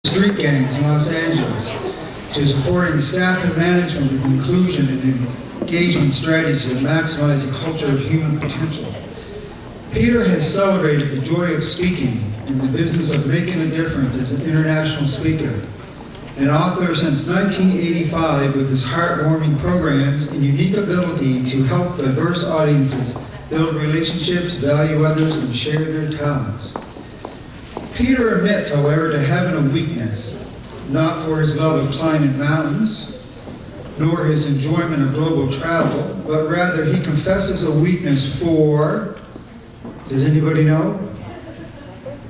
street gangs in Los Angeles, to supporting staff and management with inclusion and engagement strategies that maximize a culture of human potential. Peter has celebrated the joy of speaking and the business of making a difference as an international speaker, an author since 1985 with his heartwarming programs and unique ability to help diverse audiences build relationships, value others, and share their talents. Peter admits, however, to having a weakness, not for his love of climbing mountains, nor his enjoyment of global travel, but rather he confesses a weakness for, does anybody know?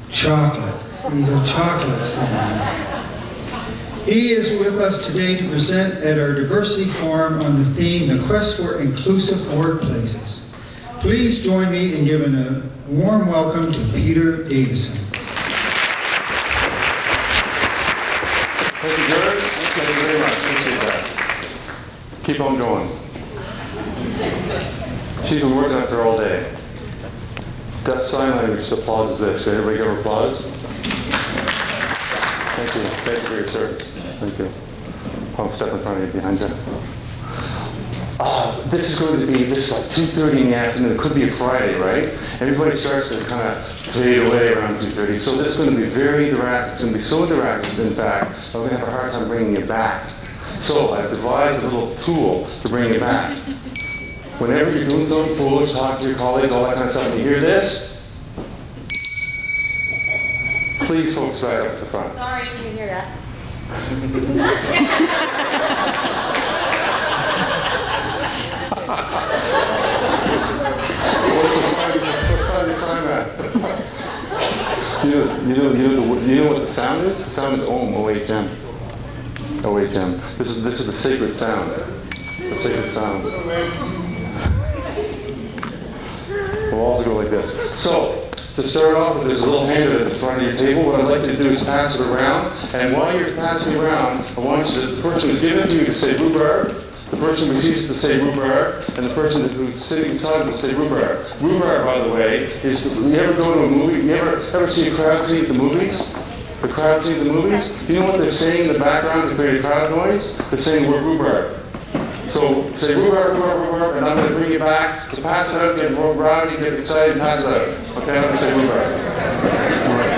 Chocolate. He's a chocolate fan. He is with us today to present at our Diversity Forum on the theme, The Quest for Inclusive Workplaces. Please join me in giving a warm welcome to Peter Davison. Thank you, George. Thank you very much. Appreciate that. Keep on going. She's been working up there all day. Deaf sign language applause is this. Can everybody give her applause? Thank you. Thank you for your service. Thank you. I'll step in front of you, behind you. This is going to be, this is like 2:30 in the afternoon. It could be a Friday, right? Everybody starts to kind of fade away around 2:30. So this is going to be very interactive. It's going to be so interactive, in fact, I'm going to have a hard time bringing you back. So I've devised a little tool to bring you back. Whenever you're doing something foolish, talk to your colleagues, all that kind of stuff, and you hear this, please folks back up to the front. Sorry, you didn't hear that. What's the sign at? You know what the sound is? The sound is OM, O-H-M. O-H-M. This is the sacred sound. The sacred sound. We'll also go like this. So, to start off with, there's a little handout at the front of your table. What I'd like to do is pass it around. And while you're passing around, I want you to, the person who's giving it to you to say rhubarb. The person who receives to say rhubarb, and the person who's sitting beside will say rhubarb. Rhubarb, by the way, is, you ever go to a movie, you ever see a crowd scene at the movies? The crowd scene at the movies? You know what they're saying in the background to create a crowd noise? They're saying we're rhubarb. So say rhubarb, rhubarb, rhubarb, and I'm going to bring you back. So pass it out, get rowdy, get excited, and pass it out. Okay, I'm going to say rhubarb. All right.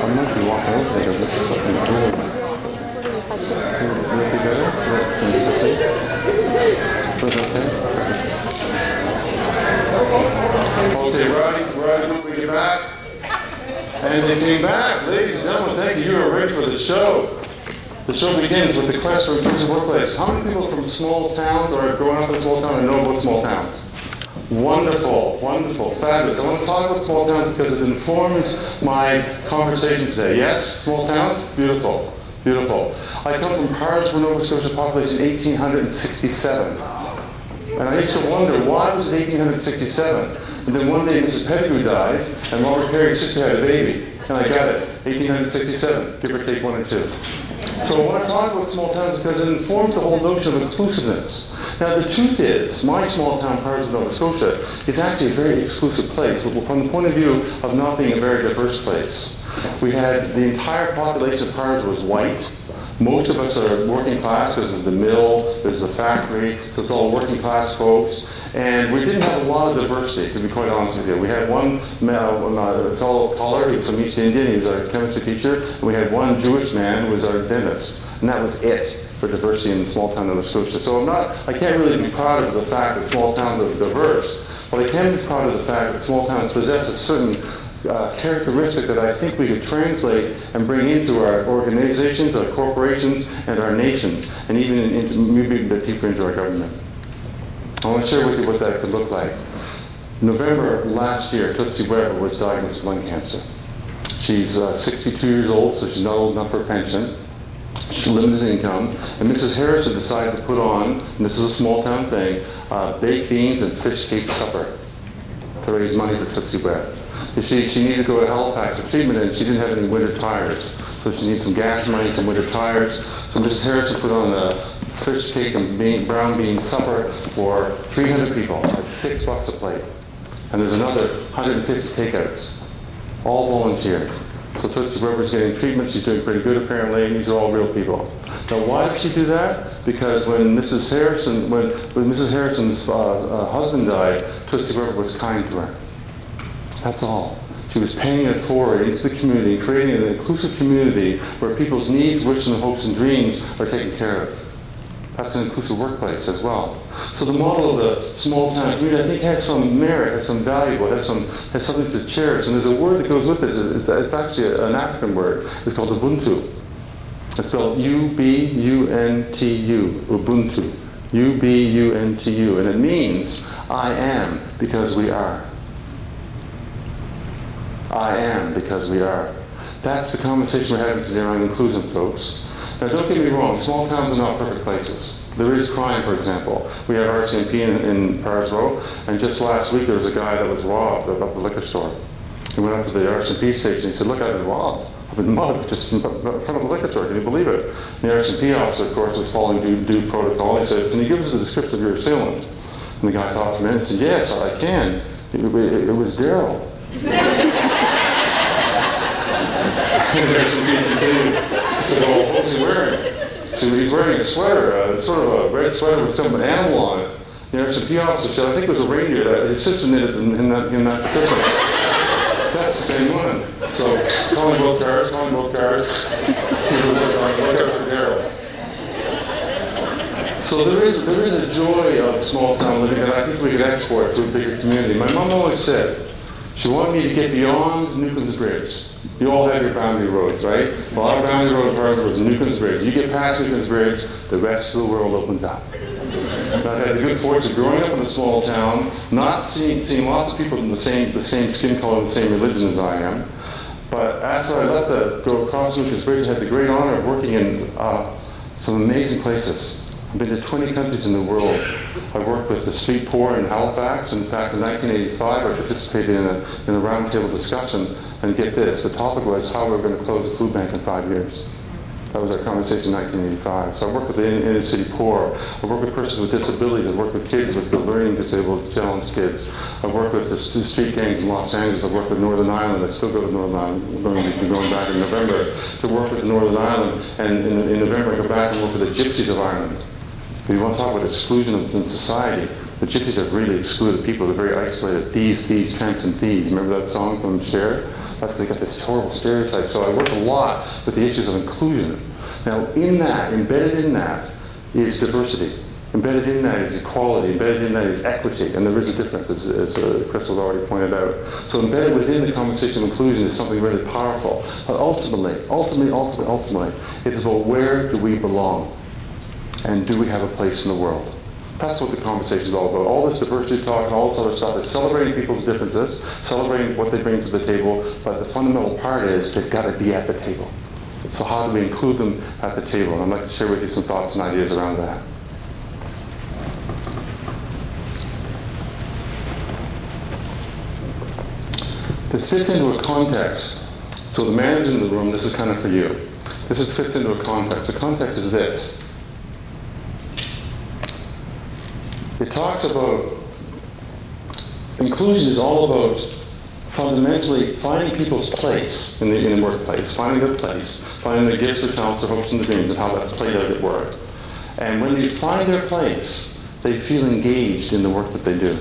I'm not going to walk over there. This is something good. Okay, Roddy, bring it back. And they came back. Ladies and gentlemen, thank you. You are ready for the show. The show begins with the quest for inclusive workplace. How many people from small towns or have grown up in small towns and know about small towns? Wonderful, wonderful, fabulous. I want to talk about small towns because it informs my conversation today. Yes, small towns? Beautiful, beautiful. I come from Parrsville, Nova Scotia, population 1,867. And I used to wonder, why was it 1867? And then one day Mrs. Pettigrew died, and Robert Perry's sister had a baby. And I got it, 1867, give or take 1 or 2. So I want to talk about small towns because it informs the whole notion of inclusiveness. Now the truth is, my small town, Parrsville, Nova Scotia, is actually a very exclusive place, from the point of view of not being a very diverse place. We had, the entire population of Parrsville was white. Most of us are working class. There's the mill, there's the factory, so it's all working class folks. And we didn't have a lot of diversity, to be quite honest with you. We had one fellow of color, he was from East Indian, he was our chemistry teacher, and we had one Jewish man who was our dentist. And that was it for diversity in the small town of Nova Scotia. So I can't really be proud of the fact that small towns are diverse, but I can be proud of the fact that small towns possess a certain characteristic that I think we could translate and bring into our organizations, our corporations, and our nations, and even maybe a bit deeper into our government. I want to share with you what that could look like. November last year, Tootsie Weber was diagnosed with lung cancer. She's 62 years old, so she's not old enough for a pension. She's limited income, and Mrs. Harrison decided to put on, and this is a small town thing, baked beans and fish cake supper to raise money for Tootsie Web. She needed to go to Halifax for treatment, and she didn't have any winter tires. So she needed some gas money, some winter tires. So Mrs. Harrison put on a fish cake and brown bean supper for 300 people at $6 a plate. And there's another 150 takeouts, all volunteer. So Tootsie Rubber's getting treatment. She's doing pretty good apparently, and these are all real people. Now, why did she do that? Because when Mrs. Harrison's husband died, Tootsie Rubber was kind to her. That's all. She was paying it forward into the community, creating an inclusive community where people's needs, wishes, and hopes and dreams are taken care of. That's an inclusive workplace as well. So the model of the small town community, I think, has some merit, has some value, has something to cherish. And there's a word that goes with this. It's actually an African word. It's called Ubuntu. It's spelled U-B-U-N-T-U, Ubuntu. U-B-U-N-T-U. And it means, I am because we are. I am because we are. That's the conversation we're having today around inclusion, folks. Now, don't get me wrong, small towns are not perfect places. There is crime, for example. We have RCMP in Paris Row, and just last week there was a guy that was robbed at the liquor store. He went up to the RCMP station and he said, look, I've been robbed. I've been mugged just in front of the liquor store. Can you believe it? And the RCMP officer, of course, was following due protocol. He said, can you give us a description of your assailant? And the guy thought for a minute and said, yes, I can. It was Daryl. And the RCMP continued. He said, well, what was he wearing? So he's wearing a sweater, sort of a red sweater with some animal on it. The RCMP officer said, I think it was a reindeer that his sister knitted in that Christmas. That's the same one. So calling both cars. People look out for Daryl. So there is a joy of small town living that I think we could export to a bigger community. My mom always said she wanted me to get beyond Newcomb's Bridge. You all have your boundary roads, right? Well, our boundary road was Newcomb's Bridge. You get past Newcomb's Bridge, the rest of the world opens up. And I've had the good fortune of growing up in a small town, not seeing lots of people in the same skin color and the same religion as I am. But after I left to go across Newcomb's Bridge, I had the great honor of working in some amazing places. I've been to 20 countries in the world. I've worked with the street poor in Halifax. In fact, in 1985, I participated in a roundtable discussion. And get this, the topic was how we're going to close the food bank in 5 years. That was our conversation in 1985. So I work with the inner city poor. I work with persons with disabilities. I work with kids with learning disabled challenged kids. I work with the street gangs in Los Angeles. I work with Northern Ireland. I still go to Northern Ireland. I'm going to be going back in November to work with Northern Ireland. And in November I go back and work with the Gypsies of Ireland. If you want to talk about exclusion in society, the Gypsies have really excluded people. They're very isolated. Thieves, tramps, and thieves. Remember that song from Cher? They got this horrible stereotype. So I work a lot with the issues of inclusion. Now, embedded in that is diversity. Embedded in that is equality. Embedded in that is equity. And there is a difference, as Crystal's already pointed out. So embedded within the conversation of inclusion is something really powerful. But ultimately, it's about where do we belong? And do we have a place in the world? That's what the conversation is all about. All this diversity talk and all this other stuff is celebrating people's differences, celebrating what they bring to the table, but the fundamental part is they've got to be at the table. So how do we include them at the table? And I'd like to share with you some thoughts and ideas around that. This fits into a context. So the manager in the room, this is kind of for you. This fits into a context. The context is this. It talks about inclusion is all about fundamentally finding people's place in the workplace, finding their place, finding their gifts, their talents, their hopes, and their dreams, and how that's played out at work. And when they find their place, they feel engaged in the work that they do.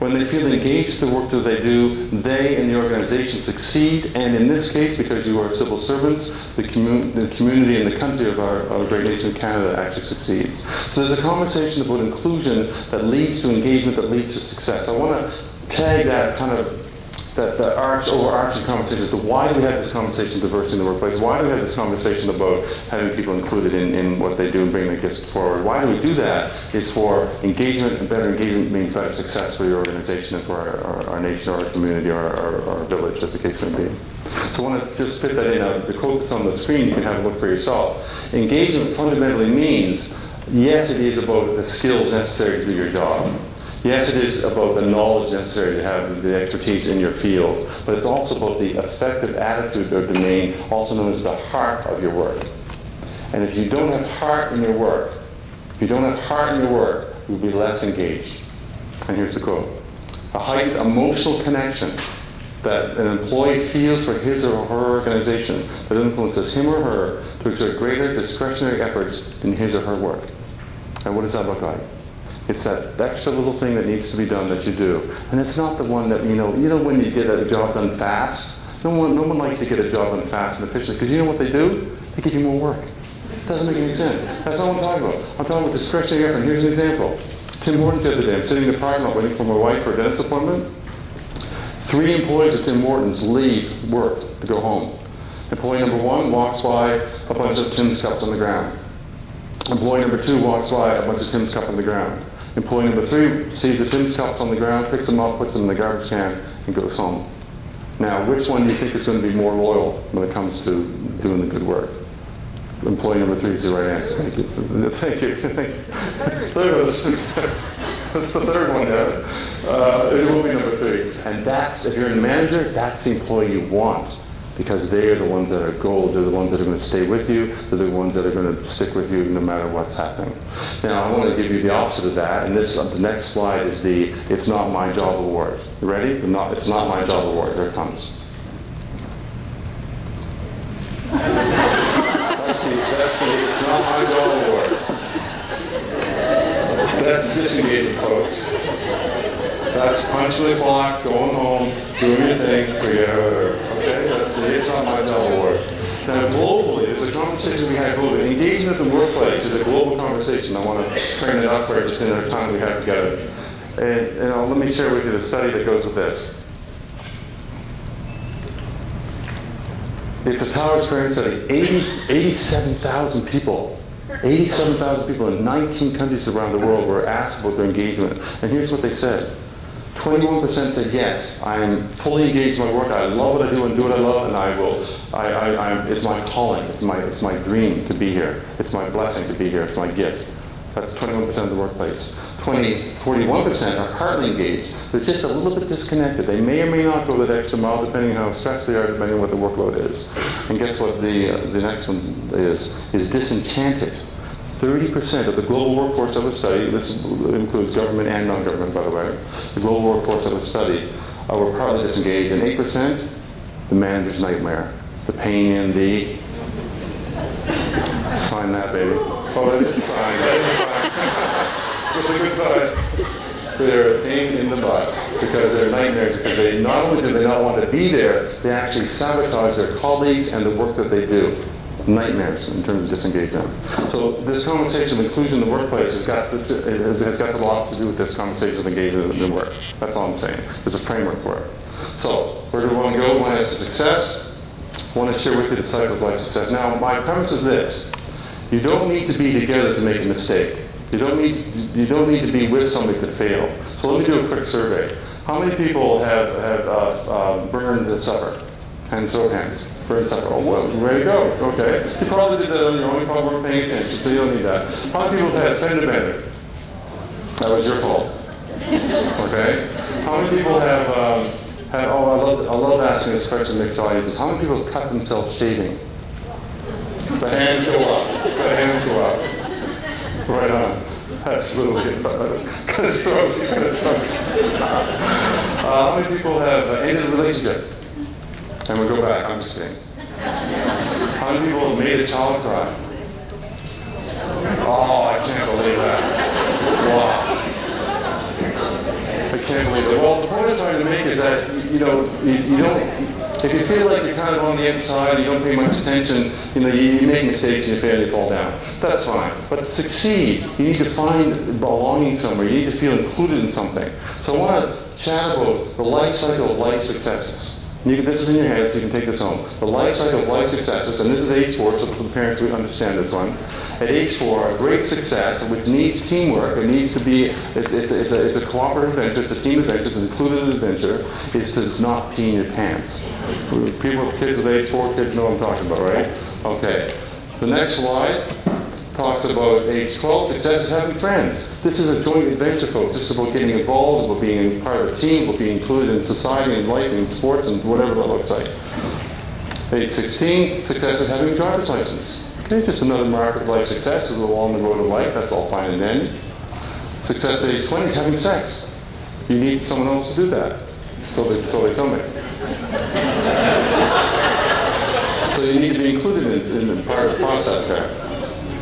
When they feel engaged in the work that they do, they and the organization succeed, and in this case, because you are civil servants, the community and the country of our great nation of Canada actually succeeds. So there's a conversation about inclusion that leads to engagement, that leads to success. I want to tag that kind of that overarching conversation as to why do we have this conversation of diversity in the workplace? Why do we have this conversation about having people included in what they do and bringing their gifts forward? Why do we do that? It's for engagement, and better engagement means better success for your organization and for our nation or our community or our village, as the case may be. So I want to just fit that in. The quote that's on the screen, you can have a look for yourself. Engagement fundamentally means, yes, it is about the skills necessary to do your job. Yes, it is about the knowledge necessary to have the expertise in your field, but it's also about the effective attitude or domain, also known as the heart of your work. And if you don't have heart in your work, you'll be less engaged. And here's the quote. A heightened emotional connection that an employee feels for his or her organization that influences him or her to exert greater discretionary efforts in his or her work. And what does that look like? It's that extra little thing that needs to be done that you do. And it's not the one that, when you get a job done fast, no one likes to get a job done fast and efficiently, because you know what they do? They give you more work. It doesn't make any sense. That's not what I'm talking about. I'm talking about discretionary effort. Here's an example. Tim Hortons the other day, I'm sitting in the parking lot waiting for my wife for a dentist appointment. 3 employees of Tim Hortons leave work to go home. Employee number 1 walks by a bunch of Tim's cups on the ground. Employee number 2 walks by a bunch of Tim's cups on the ground. Employee number 3 sees the Tim's cups on the ground, picks them up, puts them in the garbage can, and goes home. Now, which one do you think is going to be more loyal when it comes to doing the good work? Employee number 3 is the right answer. Thank you. Thank you. That's the third one, yeah. It will be number 3. And if you're a manager, that's the employee you want, because they are the ones that are gold. They're the ones that are going to stay with you. They're the ones that are going to stick with you no matter what's happening. Now, I want to give you the opposite of that, and the next slide is the "It's Not My Job" award. You ready? It's not my job award. Here it comes. That's the "It's Not My Job" award. That's disengaging, folks. That's punching the clock, going home, doing your thing, forget about it. Okay? That's the "It's Not My Job" award. Now, globally, there's a conversation we have globally. Engagement in the workplace is a global conversation. I want to turn it up for just in the time we have together. And let me share with you the study that goes with this. It's a Tower Experience study. 87,000 people. 87,000 people in 19 countries around the world were asked about their engagement. And here's what they said. 21% said, yes, I am fully engaged in my work. I love what I do and do what I love, and it's my calling. It's my dream to be here. It's my blessing to be here. It's my gift. That's 21% of the workplace. 41% are partly engaged. They're just a little bit disconnected. They may or may not go that extra mile, depending on how stressed they are, depending on what the workload is. And guess what the next one is disenchanted. 30% of the global workforce of a study, this includes government and non-government, by the way, the global workforce of a study were partly disengaged, and 8%, the manager's nightmare. The pain in the... Sign that, baby. Oh, that is signed. That is signed. It's a good sign. They're a pain in the butt because they're nightmares, because they not only do they not want to be there, they actually sabotage their colleagues and the work that they do. Nightmares in terms of disengagement. So this conversation of inclusion in the workplace has got a lot to do with this conversation of engagement in work. That's all I'm saying. There's a framework for it. So where do we want to go? One is success. I want to share with you the cycle of life success. Now, my premise is this. You don't need to be together to make a mistake. You don't need to be with somebody to fail. So let me do a quick survey. How many people have burned the supper? Hands, show of hands. Burned supper. Oh, well, way to go. Okay. You probably did that on your own. You probably weren't paying attention, so you don't need that. How many people have had fender bender? That was your fault. Okay. How many people have I love asking this question to mixed audiences. How many people have cut themselves shaving? The hands go up. The hands go up. Right on. Absolutely. Cut his throat. He's got his throat. How many people have ended a relationship? And we go back. I'm just kidding. How many people have made a child cry? Oh, I can't believe that. Wow. I can't believe it. Well, the point I'm trying to make is that, you don't, if you feel like you're kind of on the inside, you don't pay much attention, you make mistakes and you fail and you fall down. That's fine. But to succeed, you need to find belonging somewhere. You need to feel included in something. So I want to chat about the life cycle of life successes. This is in your head, so you can take this home. The life cycle of life successes, and this is age 4, so for the parents we understand this one. At age 4, a great success, which needs teamwork, it needs to be, it's a cooperative adventure, it's a team adventure, it's an included adventure, is to not pee in your pants. People with kids at age 4, kids know what I'm talking about, right? Okay. The next slide talks about age 12, success is having friends. This is a joint adventure, folks. This is about getting involved, about being part of a team, about being included in society and life and sports and whatever that looks like. Age 16, success is having a driver's license. Okay, just another mark of life success is along the road of life. That's all fine and dandy. Success at age 20 is having sex. You need someone else to do that. So they tell me. So you need to be included in part of the process there.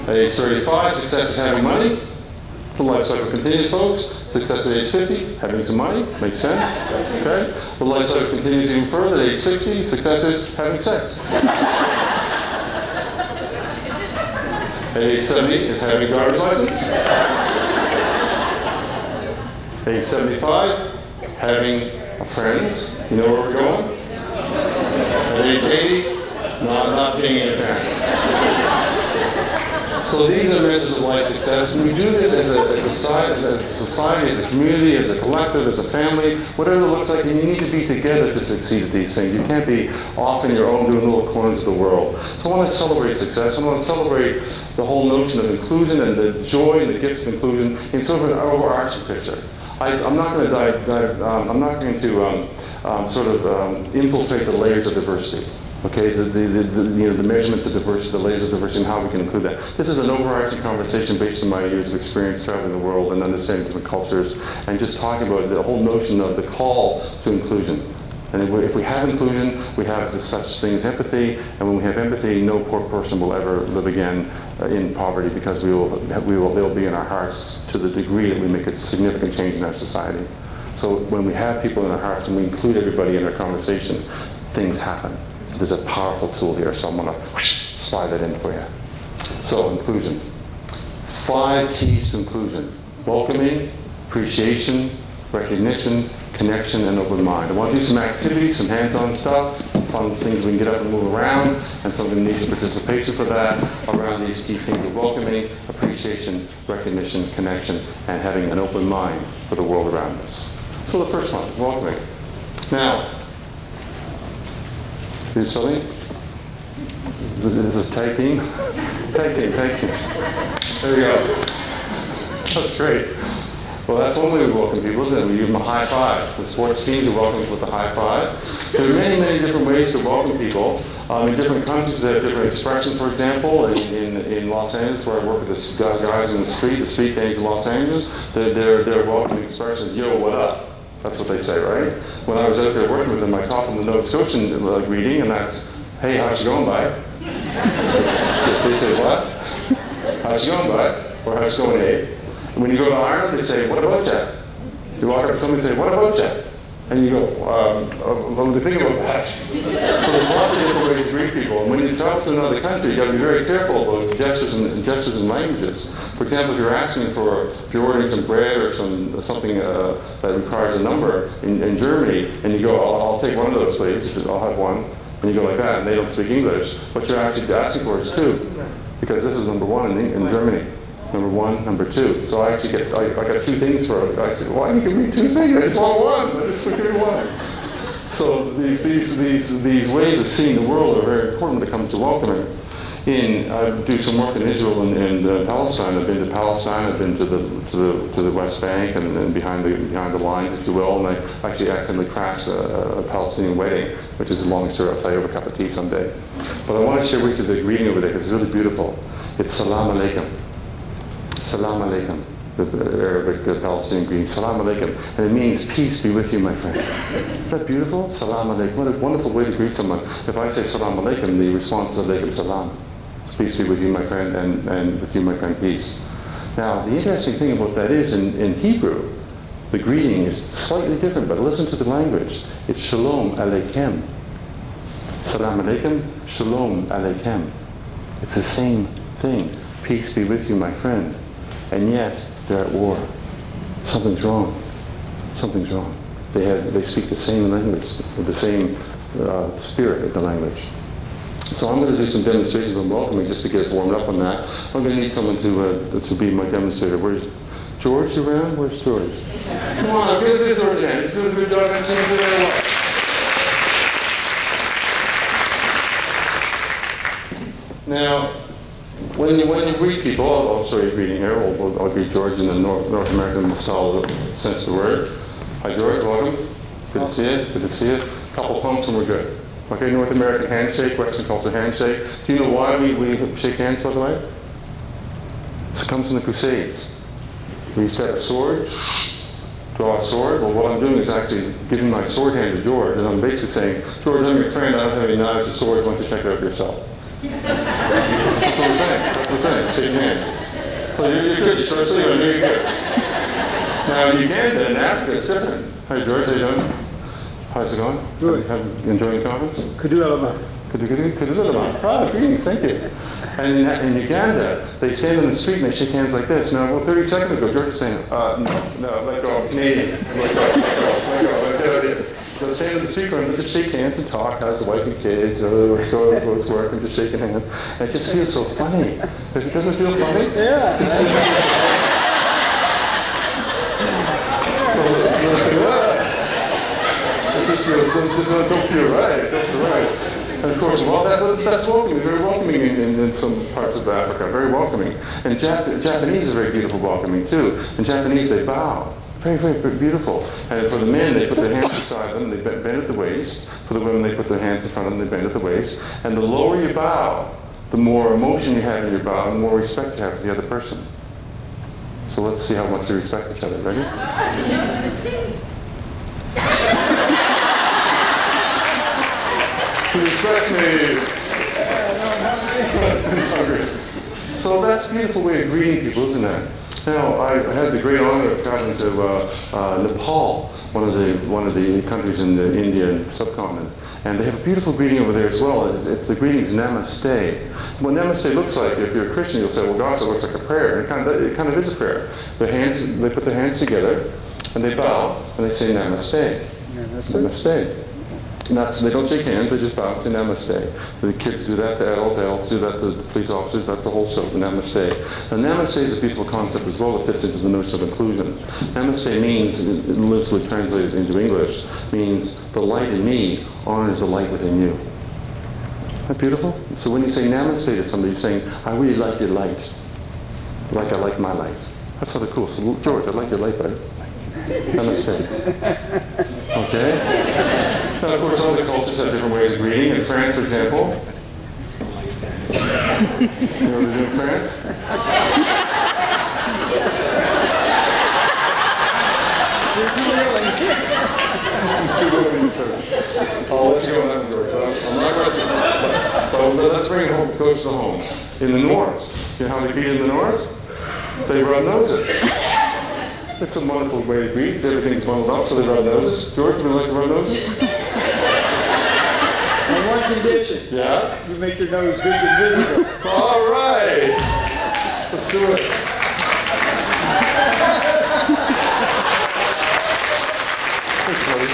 At age 35, success is having money. The life cycle continues, folks. Success at age 50, having some money. Makes sense. Okay? The life cycle continues even further. At age 60, success is having sex. At age 70 is having a driver's license. At age 75, having friends. You know where we're going? At age 80, not being in your parents. So these are measures of life success, and we do this as a society, as a community, as a collective, as a family, whatever it looks like, and you need to be together to succeed at these things. You can't be off in your own doing little corners of the world. So I want to celebrate success. I want to celebrate the whole notion of inclusion and the joy and the gift of inclusion in sort of an overarching picture. I'm not going to infiltrate the layers of diversity. Okay, the measurements of diversity, the layers of diversity, and how we can include that. This is an overarching conversation based on my years of experience traveling the world and understanding different cultures, and just talking about the whole notion of the call to inclusion. And if we have inclusion, we have such thing as empathy, and when we have empathy, no poor person will ever live again in poverty, because they'll be in our hearts to the degree that we make a significant change in our society. So when we have people in our hearts and we include everybody in our conversation, things happen. There's a powerful tool here, so I'm going to slide that in for you. So, inclusion. 5 keys to inclusion: welcoming, appreciation, recognition, connection, and open mind. I want to do some activities, some hands-on stuff, fun things we can get up and move around, and some of you need your participation for that around these key things of welcoming, appreciation, recognition, connection, and having an open mind for the world around us. So the first one, welcoming. Now, do something? This is tag team? Tag team. There we go. That's great. Well, that's one way we welcome people, isn't it? We give them a high five. The sports teams are welcomed with a high five. There are many, many different ways to welcome people. In different countries, they have different expressions. For example, in Los Angeles, where I work with the guys in the street gangs in Los Angeles, their welcoming expressions, yo, what up? That's what they say, right? When I was out there working with them, I taught them the Nova Scotian greeting, and that's, hey, how's you going, bud? They say, what? How's you going, bud? Or how's you going, eh? And when you go to Ireland, they say, what about that? You walk up to somebody and say, what about that? And you go, let me think about that. So there's lots of different ways to greet people. And when you talk to another country, you've got to be very careful about gestures and languages. For example, if you're ordering some bread or something that requires a number in Germany, and you go, I'll take one of those, please. I'll have one. And you go like that, and they don't speak English. What you're actually asking for is 2, because this is number 1 in Germany. Number 1, number 2. So I actually I got 2 things for it. I said, why do you give me 2 things? I just want 1. I just give me 1. So these ways of seeing the world are very important when it comes to welcoming. I do some work in Israel and Palestine. I've been to Palestine. I've been to the West Bank and behind the lines, if you will. And I actually accidentally crashed a Palestinian wedding, which is a long story. I'll tell you over a cup of tea someday. But I want to share with you the greeting over there because it's really beautiful. It's Salam Alaikum. Salam Alaikum. The Arabic Palestinian greeting. Salam Alaikum. And it means peace be with you, my friend. Isn't that beautiful? Salam Alaikum. What a wonderful way to greet someone. If I say Salam Alaikum, the response is Alaikum Salam. Peace be with you, my friend, and with you, my friend, peace. Now, the interesting thing about that is, in Hebrew, the greeting is slightly different, but listen to the language. It's Shalom Aleichem. Salam Alaikum, Shalom Aleichem. It's the same thing. Peace be with you, my friend. And yet, they're at war. Something's wrong. Something's wrong. They speak the same language, with the same spirit of the language. So I'm going to do some demonstrations on welcoming just to get us warmed up on that. I'm going to need someone to be my demonstrator. Where's George around? Where's George? Come on, give it to George again. He's doing a good job and singing very well. Now, when you greet people, I'll show you a greeting here. I'll greet George in the North American style sense of the word. Hi George, welcome. Good to see you. Good to see you. A couple pumps and we're good. Okay, North American handshake, Western culture handshake. Do you know why we shake hands, by the way? It comes from the Crusades. We used to have a sword, draw a sword. Well, what I'm doing is actually giving my sword hand to George, and I'm basically saying, George, I'm your friend, I don't have any knives or swords, why don't you check it out for yourself? That's what we're saying. That's what we're saying. Shaking hands. So you're good. You start sleeping. You're good. Now in Uganda and Africa, it's different. Hi George, how you doing? How's it going? Good. Enjoying the conference? Kudulama. Greetings, thank you. And in Uganda, they stand on the street and they shake hands like this. Now, 30 seconds ago, George was saying, no, let go, I'm Canadian. Let go. They'll stand on the street and just shake hands and talk. How's the wife and kids? What's work? And just shaking hands. And it just feels so funny. It doesn't feel funny? Yeah. Don't feel right. Don't feel right. And of course, well, that's welcoming. Very welcoming in some parts of Africa. Very welcoming. And Japanese is very beautiful welcoming too. In Japanese, they bow. Very, very beautiful. And for the men, they put their hands beside them. They bend at the waist. For the women, they put their hands in front of them. They bend at the waist. And the lower you bow, the more emotion you have in your bow, and the more respect you have for the other person. So let's see how much we respect each other. Ready? Respect me. So that's a beautiful way of greeting people, isn't it? Now, I had the great honor of traveling to Nepal, one of the countries in the Indian subcontinent, and they have a beautiful greeting over there as well. It's the greeting's Namaste. What Namaste looks like, if you're a Christian, you'll say, well, gosh, it looks like a prayer. And it kind of is a prayer. They put their hands together, and they bow, and they say Namaste. Namaste. And they don't shake hands, they just bow and say Namaste. The kids do that to adults do that to the police officers, that's the whole show, the Namaste. Now Namaste is a beautiful concept as well that fits into the notion of inclusion. Namaste means, loosely translated into English, means the light in me honors the light within you. Isn't that beautiful? So when you say Namaste to somebody, you're saying, I really like your light, like I like my light. That's sort of cool. So George, I like your light, buddy. Namaste. Okay? Now, of course, other cultures have different ways of greeting. In France, for example. You know what they do in France? Oh, let's go on that one, George. I'm not going to. But let's bring it home, close to home. In the north, you know how they greet in the north? They rub noses. It's a wonderful way to greet. Everything's bundled up, so they rub noses. George, would you like to rub noses? On one condition. Yeah? You make your nose big and visible. All right. Let's do it. Thanks, buddy.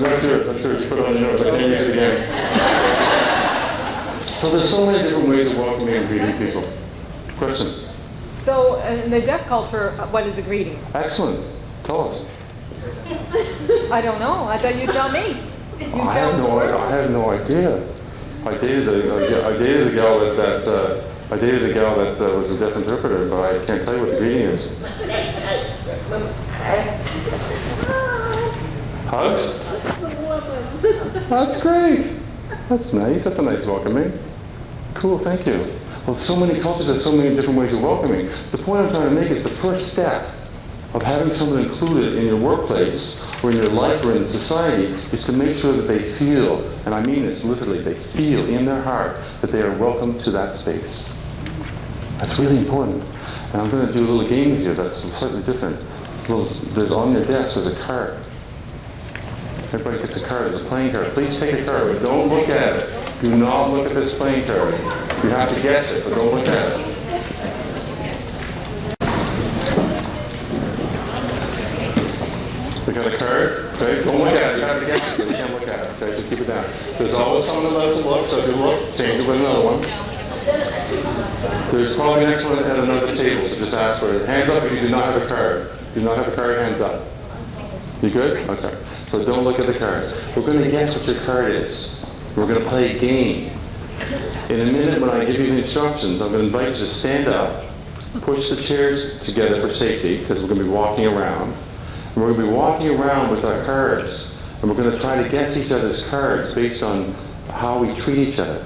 That's yours. Put it on your nose. I can use it again. So there's so many different ways of welcoming and greeting people. Question? So in the deaf culture, what is a greeting? Excellent. Tell us. I don't know. I thought you'd tell me. I have no idea. I dated a gal that was a deaf interpreter, but I can't tell you what the greeting is. Hugs? That's great. That's nice. That's a nice welcoming. Cool. Thank you. Well, so many cultures have so many different ways of welcoming. The point I'm trying to make is the first step of having someone included in your workplace or in your life or in society is to make sure that they feel, and I mean this literally, they feel in their heart that they are welcome to that space. That's really important. And I'm going to do a little game with you that's slightly different. There's on your desk, there's a card. Everybody gets a card. It's a playing card. Please take a card, but don't look at it. Do not look at this playing card. You have to guess it, but don't look at it. We got a card, okay? Don't look at it. You have to guess it, but you can't look at it, okay? So keep it down. There's always someone that loves to look, so if you look, change it with another one. There's probably next one at another table, so just ask for it. Hands up if you do not have a card. Do not have a card, hands up. You good? Okay. So don't look at the cards. We're going to guess what your card is. We're going to play a game. In a minute, when I give you the instructions, I'm going to invite you to stand up, push the chairs together for safety, because we're going to be walking around. And we're going to be walking around with our cards. And we're going to try to guess each other's cards based on how we treat each other.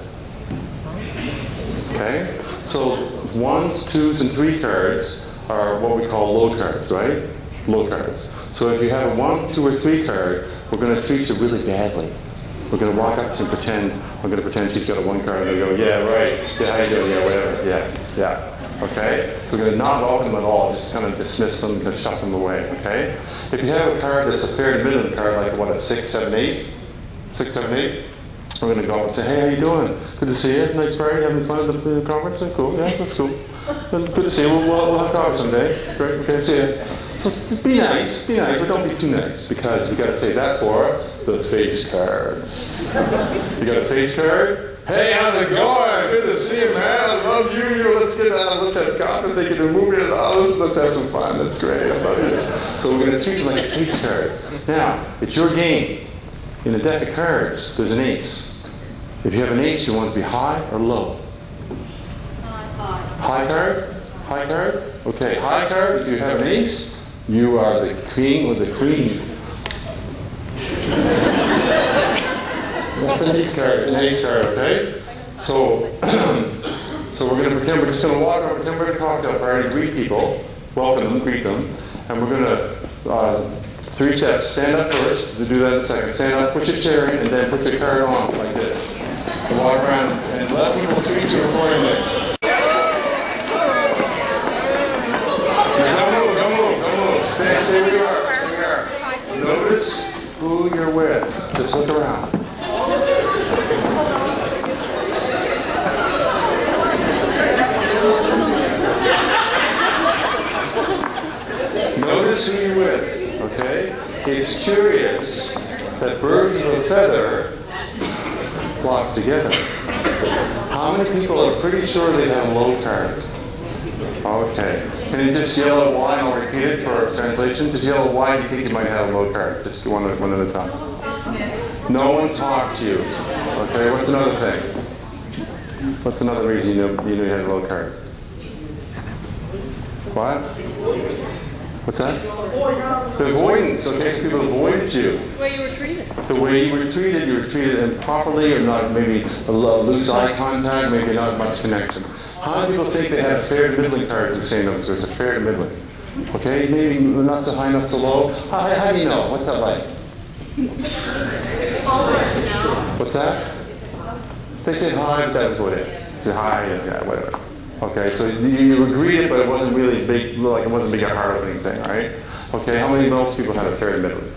Okay? So 1s, 2s, and 3 cards are what we call low cards, right? Low cards. So if you have a 1, 2, or 3 card, we're going to treat you really badly. We're going to walk up to and pretend, I'm going to pretend she's got a 1 card, and they'll go, yeah, right, yeah, how you doing, yeah, whatever, yeah. Okay? So we're going to not welcome them at all, just kind of dismiss them, kind of shut them away, okay? If you have a card that's a fair to middle card, like what, a 6, 7, 8? 6, 7, 8? We're going to go up and say, hey, how you doing? Good to see you. Nice party. Having fun at the conference? Cool. Yeah, that's cool. Good to see you. We'll have coffee someday. Great. Okay, see you. So just be nice, but don't be too nice, because we got to say that for the face cards. You got a face card? Hey, how's it going? Good to see you, man. I love you. Let's get out. Let's have coffee. Take you to a movie. Let's have some fun. That's great. I love you. So we're going to treat you like a face card. Now, it's your game. In a deck of cards, there's an ace. If you have an ace, you want it to be high or low? High card? High card? Okay, high card. If you have an ace, you are the king or the queen. That's an ace card, okay? So we're going to pretend we're just going to walk over, pretend we're at a cocktail party, greet people, welcome them, greet them, and we're going to 3 steps. Stand up first. We'll do that in a second. Stand up, put your chair in, and then put your card on like this. And walk around and let people treat you accordingly. Now, don't move. Stay where you are. Notice who you're with. Just look around. Notice who you're with. Okay? It's curious that birds of a feather flock together. How many people are pretty sure they have a low card? Okay. Can you just yell out why, and I'll repeat it for translation? Just yell out why do you think you might have a low card? Just one at a time. No one talked to you. Okay, what's another thing? What's another reason you knew you had a low card? What? What's that? The avoidance. Okay, so people avoided you. The way you were treated. The way you were treated improperly, or not, maybe a loose eye contact, maybe not much connection. How many people think they have fair to middling cards who say no? There's a fair to middling. Okay, maybe not so high, not so low. How do you know? What's that like? What's that? They say hi, but that was what it is. Say hi, yeah, whatever. Okay, so you agreed it, but it wasn't really big, like it wasn't big a heart opening thing, right? Okay, how many most people have a fair to middling?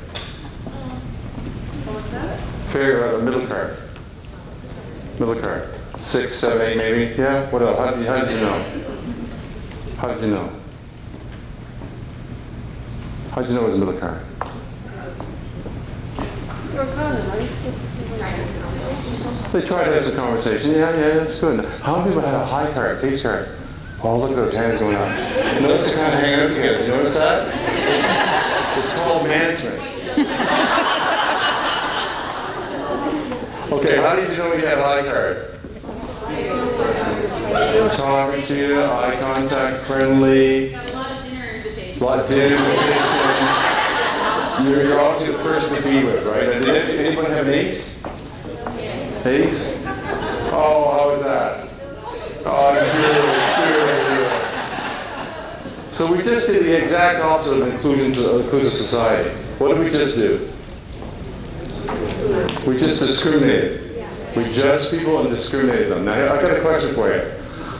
Fair middle card. Middle card. 6, 7, 8 maybe. Yeah? What else? How did you know? How did you know? How did you know it was a middle card? They try to have some conversation. Yeah, that's good. How many people have a high card, face card? Oh, look at those hands going up. Notice they're kind of hanging out together. Did you notice that? It's called management. Okay, how did you know you had a high card? Talking to you, eye contact, friendly. Got a lot of dinner invitations. A lot of dinner invitations. You're obviously the person to be with, right? Did anyone have an ace? Ace? Oh, how was that? Oh, good. So we just did the exact opposite of inclusive society. What did we just do? We just discriminated. We judged people and discriminated them. Now, I've got a question for you.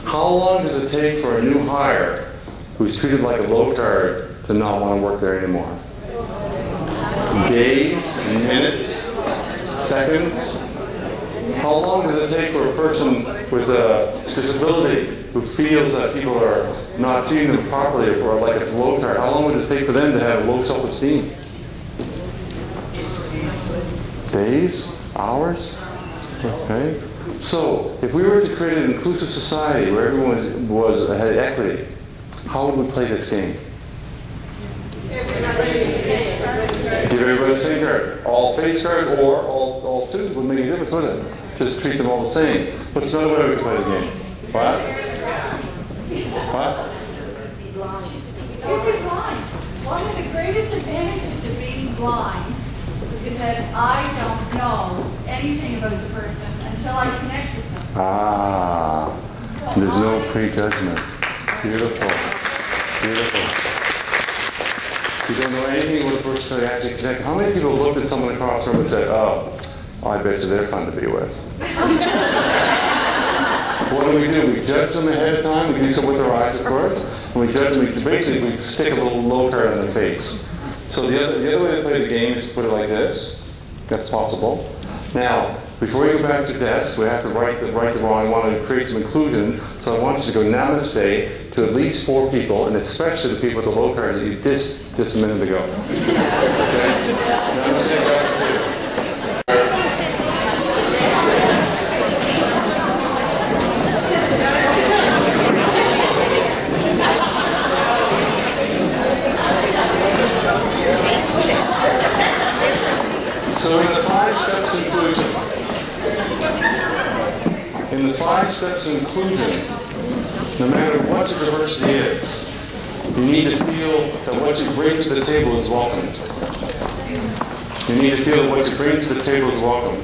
How long does it take for a new hire who's treated like a low card to not want to work there anymore? Days, minutes, seconds? How long does it take for a person with a disability who feels that people are not treating them properly or like a low card? How long would it take for them to have low self-esteem? Days? Hours? Okay. So, if we were to create an inclusive society where everyone had equity, how would we play this game? Give everybody the same card. All face cards or all twos would make a difference, wouldn't it? Just treat them all the same. What's another way we could play the game? What? What? If you're blind, one of the greatest advantages of being blind is that I don't know anything about the person until I connect with them. Ah, So there's no I- prejudgment. Beautiful. Beautiful. You don't know anything about the person until you actually connect. How many people looked at someone across the room and said, oh, I bet you they're fun to be with? What do? We judge them ahead of time. We do so with our eyes, of course. When we judge them, we stick a little low card on the face. So the other way to play the game is to put it like this. That's possible. Now, before you go back to desk, we have to right the wrong. I want to create some inclusion. So I want you to go namaste to at least 4 people, and especially the people with the low cards that you dissed just a minute ago. Okay? Namaste, gratitude. So in the 5 steps of inclusion, no matter what your diversity is, you need to feel that what you bring to the table is welcomed. You need to feel that what you bring to the table is welcomed.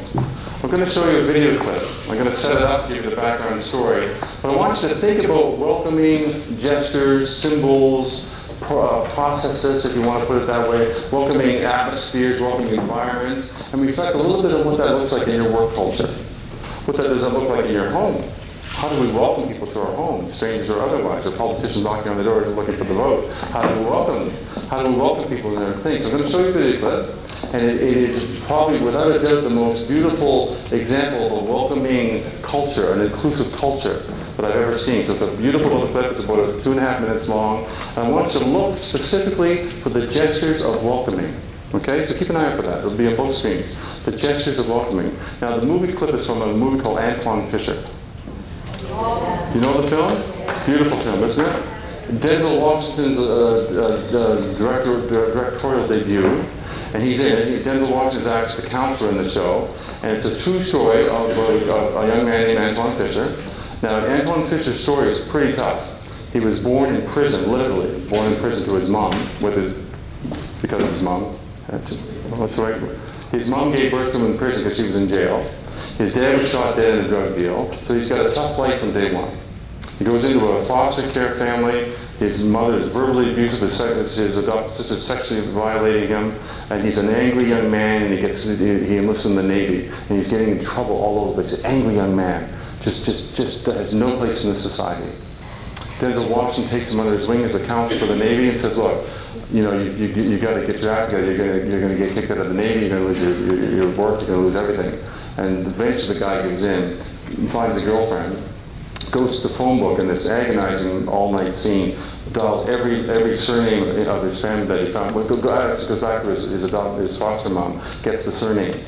I'm going to show you a video clip. I'm going to set it up, give you the background story. But I want you to think about welcoming gestures, symbols, processes, if you want to put it that way, welcoming atmospheres, welcoming environments, and reflect a little bit on what that looks like in your work culture. What that does that look like in your home? How do we welcome people to our home, strangers or otherwise, or politicians knocking on the door looking for the vote? How do we welcome them? How do we welcome people in their things? So I'm going to show you a video clip, and it is probably, without a doubt, the most beautiful example of a welcoming culture, an inclusive culture that I've ever seen. So it's a beautiful little clip. It's about 2.5 minutes long. And I want you to look specifically for the gestures of welcoming. Okay? So keep an eye out for that. It'll be on both screens. The gestures of welcoming. Now, the movie clip is from a movie called Antoine Fisher. You know the film? Beautiful film, isn't it? Denzel Washington's directorial debut. And he's in it. Denzel Washington's actually the counselor in the show. And it's a true story of a young man named Antoine Fisher. Now, Antoine Fisher's story is pretty tough. He was born in prison, literally, born in prison to his mom, because of his mom. That's right. His mom gave birth to him in prison because she was in jail. His dad was shot dead in a drug deal, so he's got a tough life from day one. He goes into a foster care family. His mother is verbally abusive. His adopted sister is sexually violating him, and he's an angry young man. And he enlists in the Navy, and he's getting in trouble all over. He's an angry young man. Just has no place in this society. Denzel Washington takes him under his wing as a counselor for the Navy and says, look, you know, you got to get your act together. You're going to get kicked out of the Navy. You're going to lose your work. You're going to lose everything. And eventually the guy gives in, finds a girlfriend, goes to the phone book in this agonizing all-night scene, dials every surname of his family that he found. Goes back to his foster mom, gets the surname,